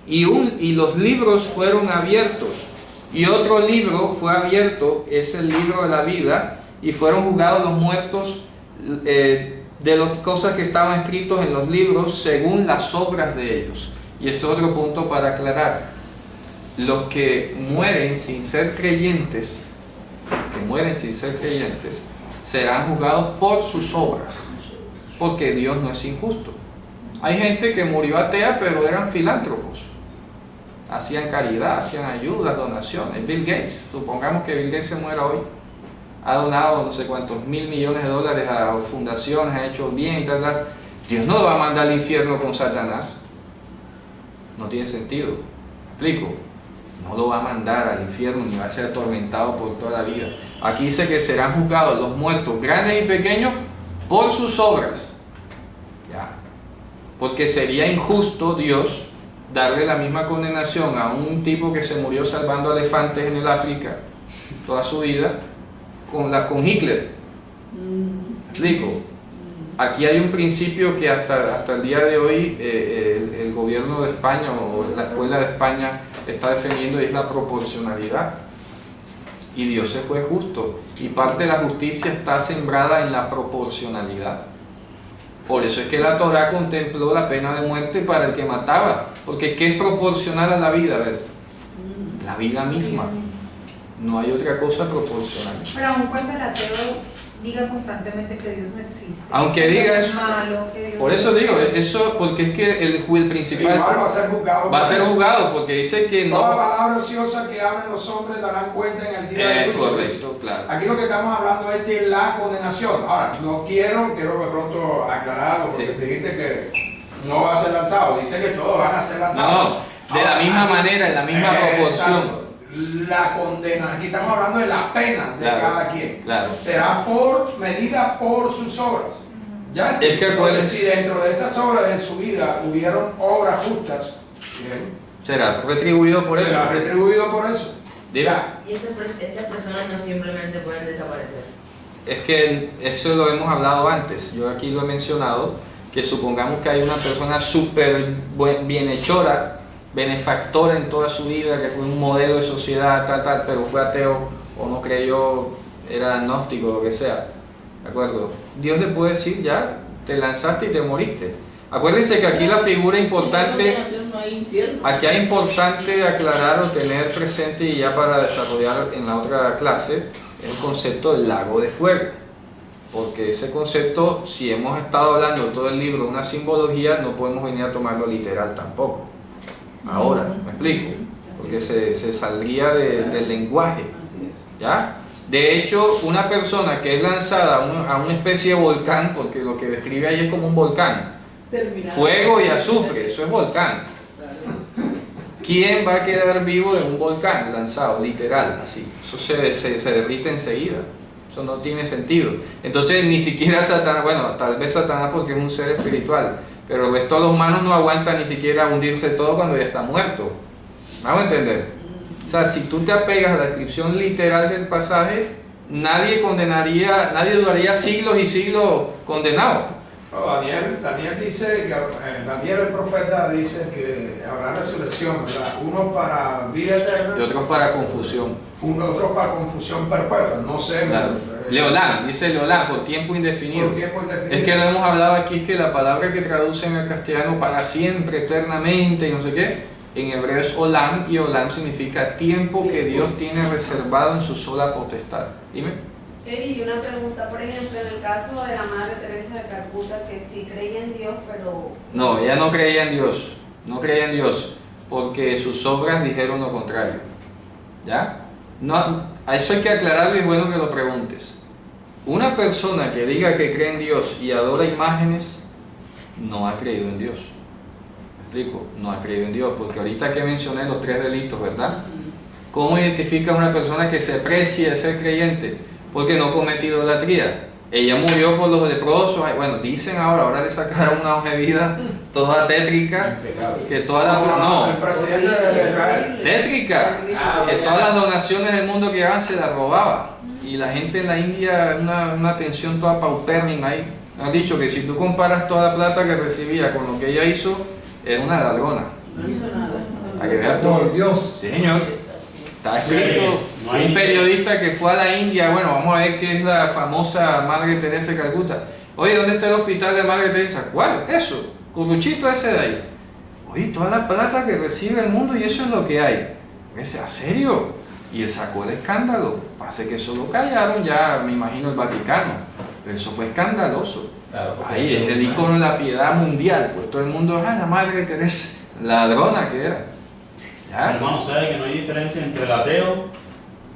y los libros fueron abiertos, y otro libro fue abierto, es el libro de la vida, y fueron juzgados los muertos de las cosas que estaban escritos en los libros según las obras de ellos. Y esto es otro punto para aclarar: los que mueren sin ser creyentes, serán juzgados por sus obras, porque Dios no es injusto. Hay gente que murió atea, pero eran filántropos, hacían caridad, hacían ayudas, donaciones. Bill Gates, supongamos que Bill Gates se muera hoy, ha donado no sé cuántos $1.000 millones a fundaciones, ha hecho bien y tal. Dios no lo va a mandar al infierno con Satanás. No tiene sentido. ¿Me explico? No lo va a mandar al infierno ni va a ser atormentado por toda la vida. Aquí dice que serán juzgados los muertos, grandes y pequeños, por sus obras. Ya. Porque sería injusto Dios darle la misma condenación a un tipo que se murió salvando elefantes en el África toda su vida con Hitler. ¿Me explico? aquí hay un principio que hasta el día de hoy el gobierno de España o la escuela de España está defendiendo, y es la proporcionalidad. Y Dios es juez justo, y parte de la justicia está sembrada en la proporcionalidad. Por eso es que la Torá contempló la pena de muerte para el que mataba, porque ¿qué es proporcional a la vida? A ver, la vida misma. No hay otra cosa proporcional. Pero aun cuando el ateo diga constantemente que Dios no existe, Aunque que diga Dios es eso, malo, que Dios por no eso digo, existe. eso porque es que el principal Igual va a ser juzgado. va a por ser eso. juzgado, porque dice que Toda no. palabra ociosa que hablen los hombres darán cuenta en el día del juicio. Correcto, claro. Aquí lo que estamos hablando es de la condenación. Ahora, no quiero de pronto aclararlo, porque Sí. dijiste que no va a ser lanzado. Dice que todos van a ser lanzados. No, de la misma manera, en la misma proporción. Exacto. La condena, aquí estamos hablando de la pena de Claro, cada quien. claro. Será medida por sus obras. ¿Ya? Es que Entonces, acuérdense- si dentro de esas obras en su vida hubieron obras justas, bien, Será retribuido por eso. será retribuido por eso. Dime. Ya. Y estas personas no simplemente pueden desaparecer. Es que eso lo hemos hablado antes, yo aquí lo he mencionado, que supongamos que hay una persona súper bienhechora, benefactora en toda su vida, que fue un modelo de sociedad, tal, pero fue ateo o no creyó, era agnóstico, lo que sea, ¿de acuerdo? Dios le puede decir, ya, te lanzaste y te moriste. Acuérdense que aquí la figura importante, No hay infierno. aquí es importante aclarar o tener presente, y ya para desarrollar en la otra clase, el concepto del lago de fuego. Porque ese concepto, si hemos estado hablando todo el libro de una simbología, no podemos venir a tomarlo literal tampoco. Ahora, ¿me explico? Porque se saldría del lenguaje, Así es. ¿ya? De hecho, una persona que es lanzada a una especie de volcán, porque lo que describe ahí es como un volcán, Terminado. fuego y azufre, eso es volcán. ¿Quién va a quedar vivo de un volcán lanzado, literal, así? Eso se derrite enseguida. Eso no tiene sentido. Entonces, ni siquiera Satanás, bueno, tal vez Satanás porque es un ser espiritual, pero el resto de los humanos no aguantan ni siquiera hundirse todo cuando ya está muerto. ¿Me hago entender? O sea, si tú te apegas a la descripción literal del pasaje, nadie duraría siglos y siglos condenado. No, Daniel dice que Daniel el profeta dice que habrá resurrección, ¿verdad? Uno para vida eterna Y otros para confusión. otro para confusión perpetua. No sé. Claro. Leolán, dice Leolán, por tiempo indefinido. Por tiempo indefinido. Es que lo hemos hablado aquí, es que la palabra que traducen al castellano para siempre, eternamente y no sé qué, en hebreo es olam, y olam significa tiempo que Dios tiene reservado en su sola potestad. Dime. Y una pregunta, por ejemplo, en el caso de la Madre Teresa de Calcuta, que sí creía en Dios, pero No, ella no creía en Dios, no creía en Dios, porque sus obras dijeron lo contrario. ¿Ya? No, a eso hay que aclararlo y es bueno que lo preguntes. Una persona que diga que cree en Dios y adora imágenes, no ha creído en Dios. ¿Me explico? No ha creído en Dios, porque ahorita que mencioné los 3 delitos, ¿verdad? ¿Cómo identifica a una persona que se precia de ser creyente? Porque no ha cometido idolatría. Ella murió por los leprosos. Bueno, dicen ahora le sacaron una hoja de vida toda tétrica, que toda la... No, El presidente de Israel. tétrica, que todas las donaciones del mundo que daban se las robaba. Y la gente en la India, una atención toda paupérrima ahí. Han dicho que si tú comparas toda la plata que recibía con lo que ella hizo, era una ladrona. No hizo nada. Para que veas tú. Por Dios. Sí, señor. Está escrito. No hay- Un periodista que fue a la India, bueno, vamos a ver qué es la famosa Madre Teresa de Calcuta. Oye, ¿dónde está el hospital de Madre Teresa? ¿Cuál? Eso, Coluchito ese de ahí. Oye, toda la plata que recibe el mundo y eso es lo que hay. Ese, ¿a serio? Y él sacó el escándalo. Pase que eso lo callaron ya, me imagino, el Vaticano. Pero eso fue escandaloso. Claro, porque Ahí es el icono de la piedad mundial. Pues todo el mundo, la Madre Teresa, ladrona que era. ¿Ya? Hermano, ¿sabe que no hay diferencia entre el ateo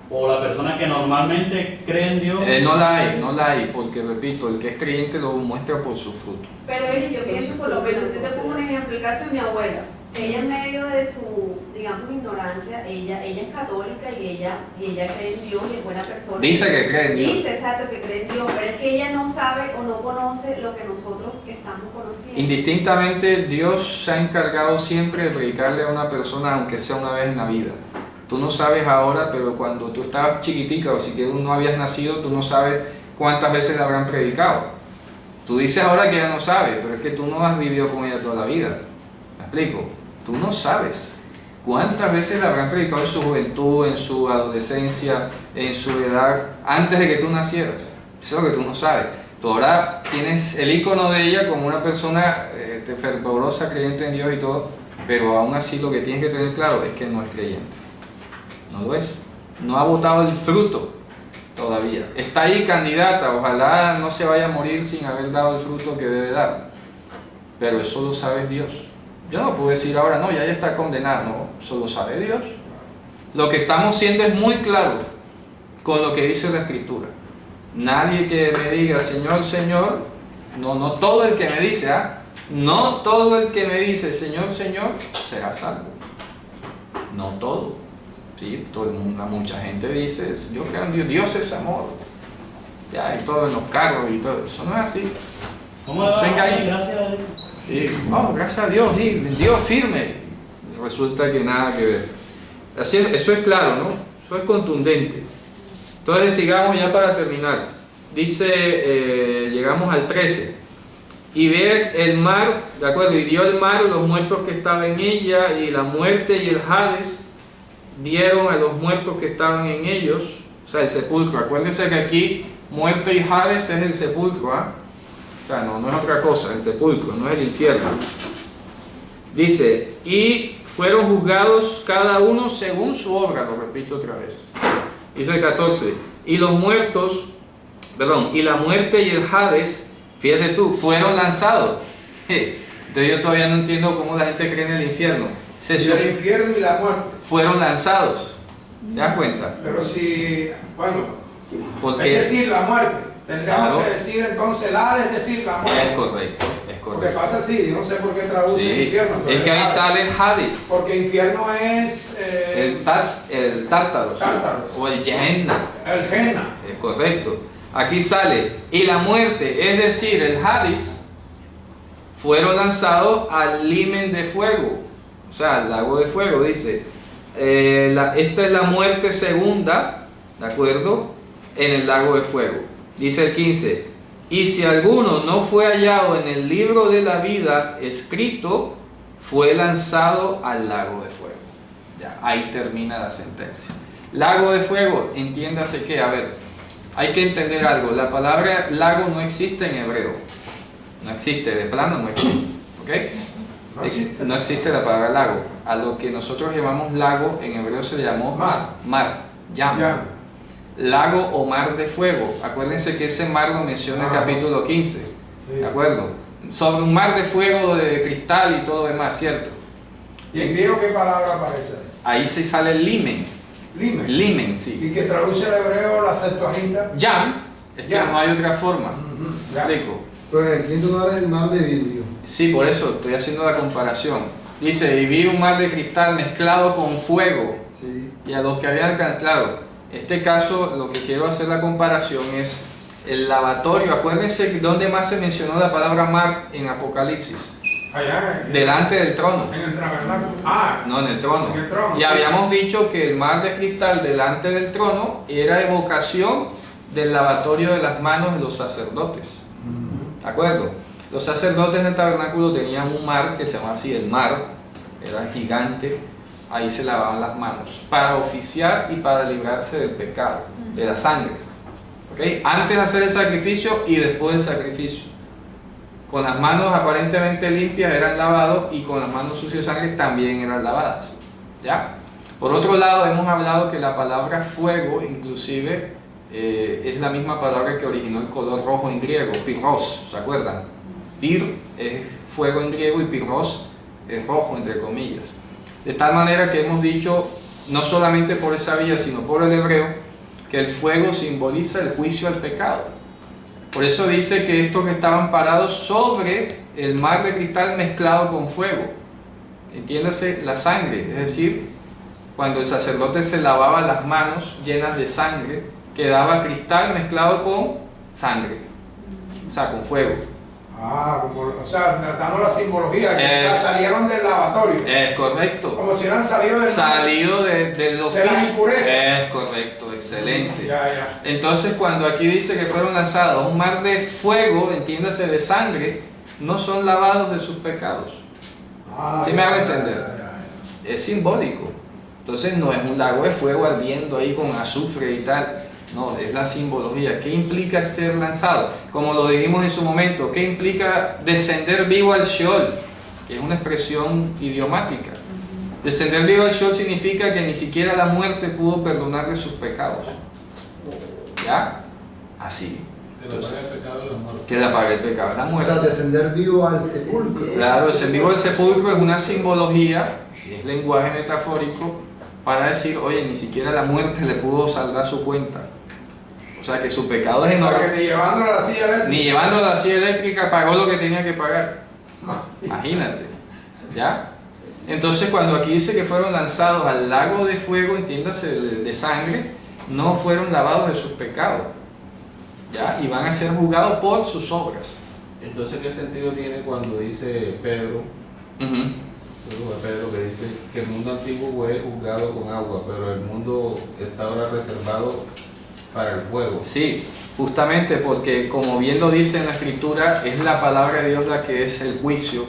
o la persona que normalmente cree en Dios? No la hay, porque repito, el que es creyente lo muestra por su fruto. Pero yo pienso por lo menos, yo te pongo un ejemplo, el caso de mi abuela. Ella en medio de su, digamos, ignorancia, ella es católica y ella cree en Dios y es buena persona. Dice que cree en Dios. Dice, exacto, que cree en Dios, pero es que ella no sabe o no conoce lo que nosotros estamos conociendo. Indistintamente, Dios se ha encargado siempre de predicarle a una persona, aunque sea una vez en la vida. Tú no sabes ahora, pero cuando tú estabas chiquitica o si que no habías nacido, tú no sabes cuántas veces le habrán predicado. Tú dices ahora que ella no sabe, pero es que tú no has vivido con ella toda la vida. ¿Me explico? Tú no sabes cuántas veces la habrán predicado en su juventud, en su adolescencia, en su edad, antes de que tú nacieras. Eso es lo que tú no sabes. Tú ahora tienes el icono de ella como una persona fervorosa, creyente en Dios y todo, pero aún así lo que tienes que tener claro es que no es creyente. No lo es. No ha botado el fruto todavía. Está ahí candidata, ojalá no se vaya a morir sin haber dado el fruto que debe dar. Pero eso lo sabe Dios. Yo no puedo decir ahora, no, ya ella está condenada. No, eso lo sabe Dios. Lo que estamos siendo es muy claro con lo que dice la Escritura. Nadie que me diga, Señor, Señor, no todo el que me dice, no todo el que me dice, Señor, Señor, será salvo. No todo. Sí, todo el mundo, mucha gente dice, yo creo en Dios, Dios es amor. Ya, y todo en los carros y todo. Eso no es así. ¿Cómo No va? se engañen. Gracias a Dios. Sí, gracias a Dios, sí, Dios firme. Resulta que nada que ver. Así es, eso es claro, ¿no? Eso es contundente. Entonces sigamos ya para terminar. Dice, llegamos al 13. Y ve el mar, ¿de acuerdo? Y dio el mar los muertos que estaban en ella, y la muerte y el Hades dieron a los muertos que estaban en ellos, o sea, el sepulcro. Acuérdense que aquí muerte y Hades es el sepulcro, O sea, no es otra cosa, el sepulcro, no es el infierno. Dice, y fueron juzgados cada uno según su obra, lo repito otra vez. Dice el 14, y los muertos, y la muerte y el Hades, fíjate tú, fueron lanzados. Entonces yo todavía no entiendo cómo la gente cree en el infierno. Y el infierno y la muerte. Fueron lanzados. ¿Te das cuenta? Pero si, bueno, Porque, es decir, la muerte. Tendríamos claro, que decir entonces la, es decir, la muerte. es correcto, es Porque correcto. pasa así, yo no sé por qué traduce Sí, infierno. es que ahí sale el Hades, Porque infierno es el Tártaros, Tártaros. o el Gehenna, el Gehenna. es correcto. Aquí sale, y la muerte, es decir, el Hades, fueron lanzados al limen de fuego, o sea, al lago de fuego, dice. Esta es la muerte segunda, ¿de acuerdo? En el lago de fuego. Dice el 15, y si alguno no fue hallado en el libro de la vida escrito, fue lanzado al lago de fuego. Ya, ahí termina la sentencia. Lago de fuego, entiéndase que, a ver, hay que entender algo. La palabra lago no existe en hebreo. No existe, de plano no existe. ¿Ok? No existe la palabra lago. A lo que nosotros llamamos lago, en hebreo se llamó mar, yam. Lago o mar de fuego. Acuérdense que ese mar lo menciona el capítulo 15. Sí. ¿De acuerdo? Sobre un mar de fuego, de cristal y todo demás, ¿cierto? ¿Y en griego qué palabra aparece? Ahí se sale el limen. Limen. Limen, sí. Y que traduce al hebreo la Septuaginta. Yam, es que Yam. no hay otra forma. Ya. ¿Explico? Pero en el quinto lugar es el mar de vidrio. Sí, por eso estoy haciendo la comparación. Dice, y vi un mar de cristal mezclado con fuego. Sí. Y a los que habían, claro, este caso lo que quiero hacer la comparación es el lavatorio. Acuérdense dónde más se mencionó la palabra mar en Apocalipsis. Allá. Delante del trono. En el tabernáculo. No, en el trono. En el trono, Y sí. habíamos dicho que el mar de cristal delante del trono era evocación del lavatorio de las manos de los sacerdotes. ¿De acuerdo? Los sacerdotes en el tabernáculo tenían un mar que se llamaba así, el mar, era gigante, ahí se lavaban las manos para oficiar y para librarse del pecado, de la sangre. ¿Okay? Antes de hacer el sacrificio y después del sacrificio. Con las manos aparentemente limpias eran lavados y con las manos sucias de sangre también eran lavadas. ¿Ya? Por otro lado, hemos hablado que la palabra fuego, inclusive, es la misma palabra que originó el color rojo en griego, pirros, ¿se acuerdan? Pir es fuego en griego y pirros es rojo, entre comillas. De tal manera que hemos dicho, no solamente por esa vía, sino por el hebreo, que el fuego simboliza el juicio al pecado. Por eso dice que estos que estaban parados sobre el mar de cristal mezclado con fuego, entiéndase la sangre, es decir, cuando el sacerdote se lavaba las manos llenas de sangre, quedaba cristal mezclado con sangre, o sea, con fuego. O sea, dando la simbología, que salieron del lavatorio. Es correcto. Como si hubieran salido del Salido del oficio. de la impureza. Es correcto, excelente. Ya. Entonces cuando aquí dice que fueron lanzados a un mar de fuego, entiéndase de sangre, no son lavados de sus pecados. ¿Sí me hago entender? Es simbólico. Entonces no es un lago de fuego ardiendo ahí con azufre y tal. No, es la simbología. ¿Qué implica ser lanzado? Como lo dijimos en su momento, ¿qué implica descender vivo al Sheol? Que es una expresión idiomática. Descender vivo al Sheol significa que ni siquiera la muerte pudo perdonarle sus pecados. ¿Ya? Así. Que la paga el pecado es la O muerte. sea, descender vivo al sepulcro. Claro, descender vivo al sepulcro es una simbología, es lenguaje metafórico para decir, oye, ni siquiera la muerte le pudo saldar su cuenta. O sea, que su pecado es O sea, enorme. que ni llevándolo a la silla eléctrica. Ni llevando la silla eléctrica pagó lo que tenía que pagar. Imagínate. ¿Ya? Entonces cuando aquí dice que fueron lanzados al lago de fuego, entiéndase de sangre, no fueron lavados de sus pecados. ¿Ya? Y van a ser juzgados por sus obras. Entonces, ¿qué sentido tiene cuando dice Pedro, Pedro que dice que el mundo antiguo fue juzgado con agua, pero el mundo está ahora reservado para el fuego? Sí, justamente porque como bien lo dice en la escritura, es la palabra de Dios la que es el juicio,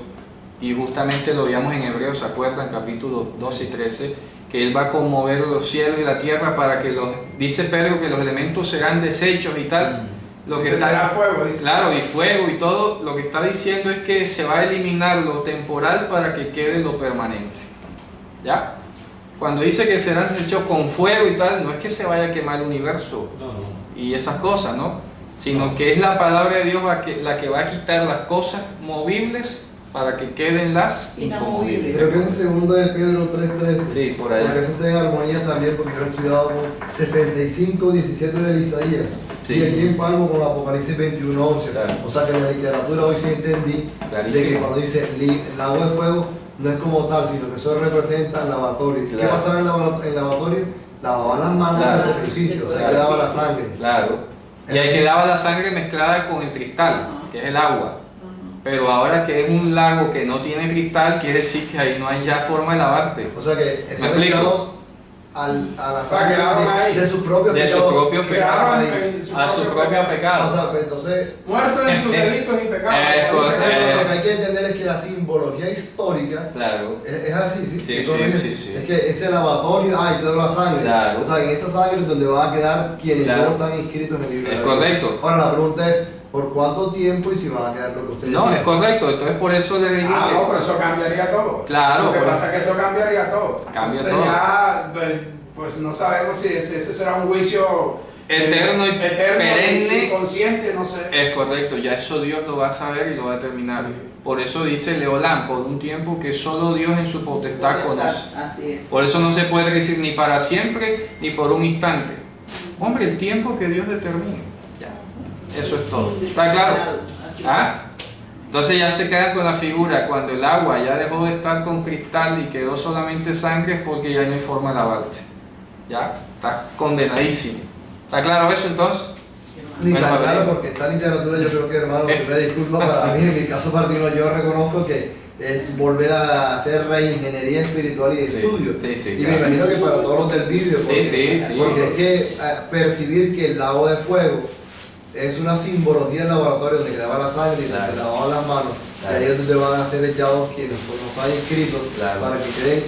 y justamente lo veíamos en Hebreos, ¿se acuerdan? Capítulo 12 y 13, que Él va a conmover los cielos y la tierra para que dice Pedro que los elementos serán deshechos y tal. Lo que está, fuego, dice. claro, y fuego y todo, lo que está diciendo es que se va a eliminar lo temporal para que quede lo permanente. ¿Ya? Cuando dice que serán hechos con fuego y tal, no es que se vaya a quemar el universo y esas cosas, ¿no? Sino que es la palabra de Dios la que va a quitar las cosas movibles para que queden las inconmovibles. Creo que es en 2 de Pedro 3:13. Sí, por allá. Porque eso está en armonía también, porque yo lo he estudiado con 65:17 de Isaías. Sí. Y aquí empalmo con Apocalipsis 21:11. Claro. O sea que en la literatura hoy sí entendí Clarísimo. de que cuando dice lago de fuego no es como tal, sino que eso representa lavatorio. Claro. ¿Qué pasaba en lavatorio? Lavaban las manos Claro. del sacrificio, o sea, Claro. quedaba la sangre. Claro. Y ahí quedaba la sangre mezclada con el cristal, que es el agua. Pero ahora que es un lago que no tiene cristal, quiere decir que ahí no hay ya forma de lavarte. O sea que esos ¿Me explico? pecados a la O sea, sangre quedaron ahí. de sus propios De su pecados. propio pecado, a su propio O pecado. sea, pues, entonces, Muertos en sus delitos y pecados. lo que hay que entender es que la simbología histórica Claro. es así, ¿sí? Sí, Entonces, sí. es que ese lavatorio, y toda la sangre. Claro. O sea, en esa sangre es donde van a quedar quienes Claro. no están inscritos en el libro. Es de la vida. correcto. Ahora la pregunta es, ¿por cuánto tiempo y si van a quedar lo que ustedes No, es correcto. Entonces por eso le digo Ah, que... no, pero eso cambiaría todo. Claro, Lo que por pasa es que eso cambiaría todo. Cambia Entonces todo. ya, pues no sabemos si ese será un juicio Eterno y perenne. y consciente, no sé. Es correcto, ya eso Dios lo va a saber y lo va a determinar. Sí. Por eso dice Leolán, por un tiempo que solo Dios en su potestad conoce. Así es. Por eso no se puede decir ni para siempre ni por un instante. Hombre, el tiempo que Dios determine. Ya. Eso es todo. ¿Está claro? Así ¿Ah? es. Entonces ya se quedan con la figura, cuando el agua ya dejó de estar con cristal y quedó solamente sangre, es porque ya no hay forma de lavarte. Ya, está condenadísimo. ¿Está claro eso entonces? Ni Bueno, tan claro Valeria. porque esta literatura yo creo que, hermano, me disculpa, para mí en mi caso particular yo reconozco que es volver a hacer reingeniería espiritual y de Sí, estudio. sí, Y claro. me imagino que para todos los del vídeo, porque, Sí. porque es que percibir que el lago de fuego es una simbología del laboratorio donde quedaba la sangre y Claro. se lavaban las manos, Claro. y ahí es donde van a ser echados quienes pues, no están inscritos, Claro. para que queden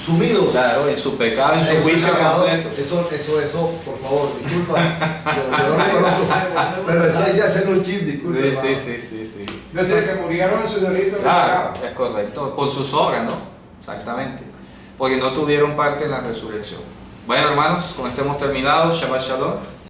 sumidos. Claro, en su pecado, en su Eso, juicio pecado, completo. eso, por favor, disculpa, yo lo reconozco, pero eso hay que hacer un chip, disculpa. hermano. Sí. Entonces se murieron en sus delitos y Claro, pecados. es correcto. Por sus obras, ¿no? Exactamente. Porque no tuvieron parte en la resurrección. Bueno, hermanos, con esto hemos terminado. Shabbat Shalom.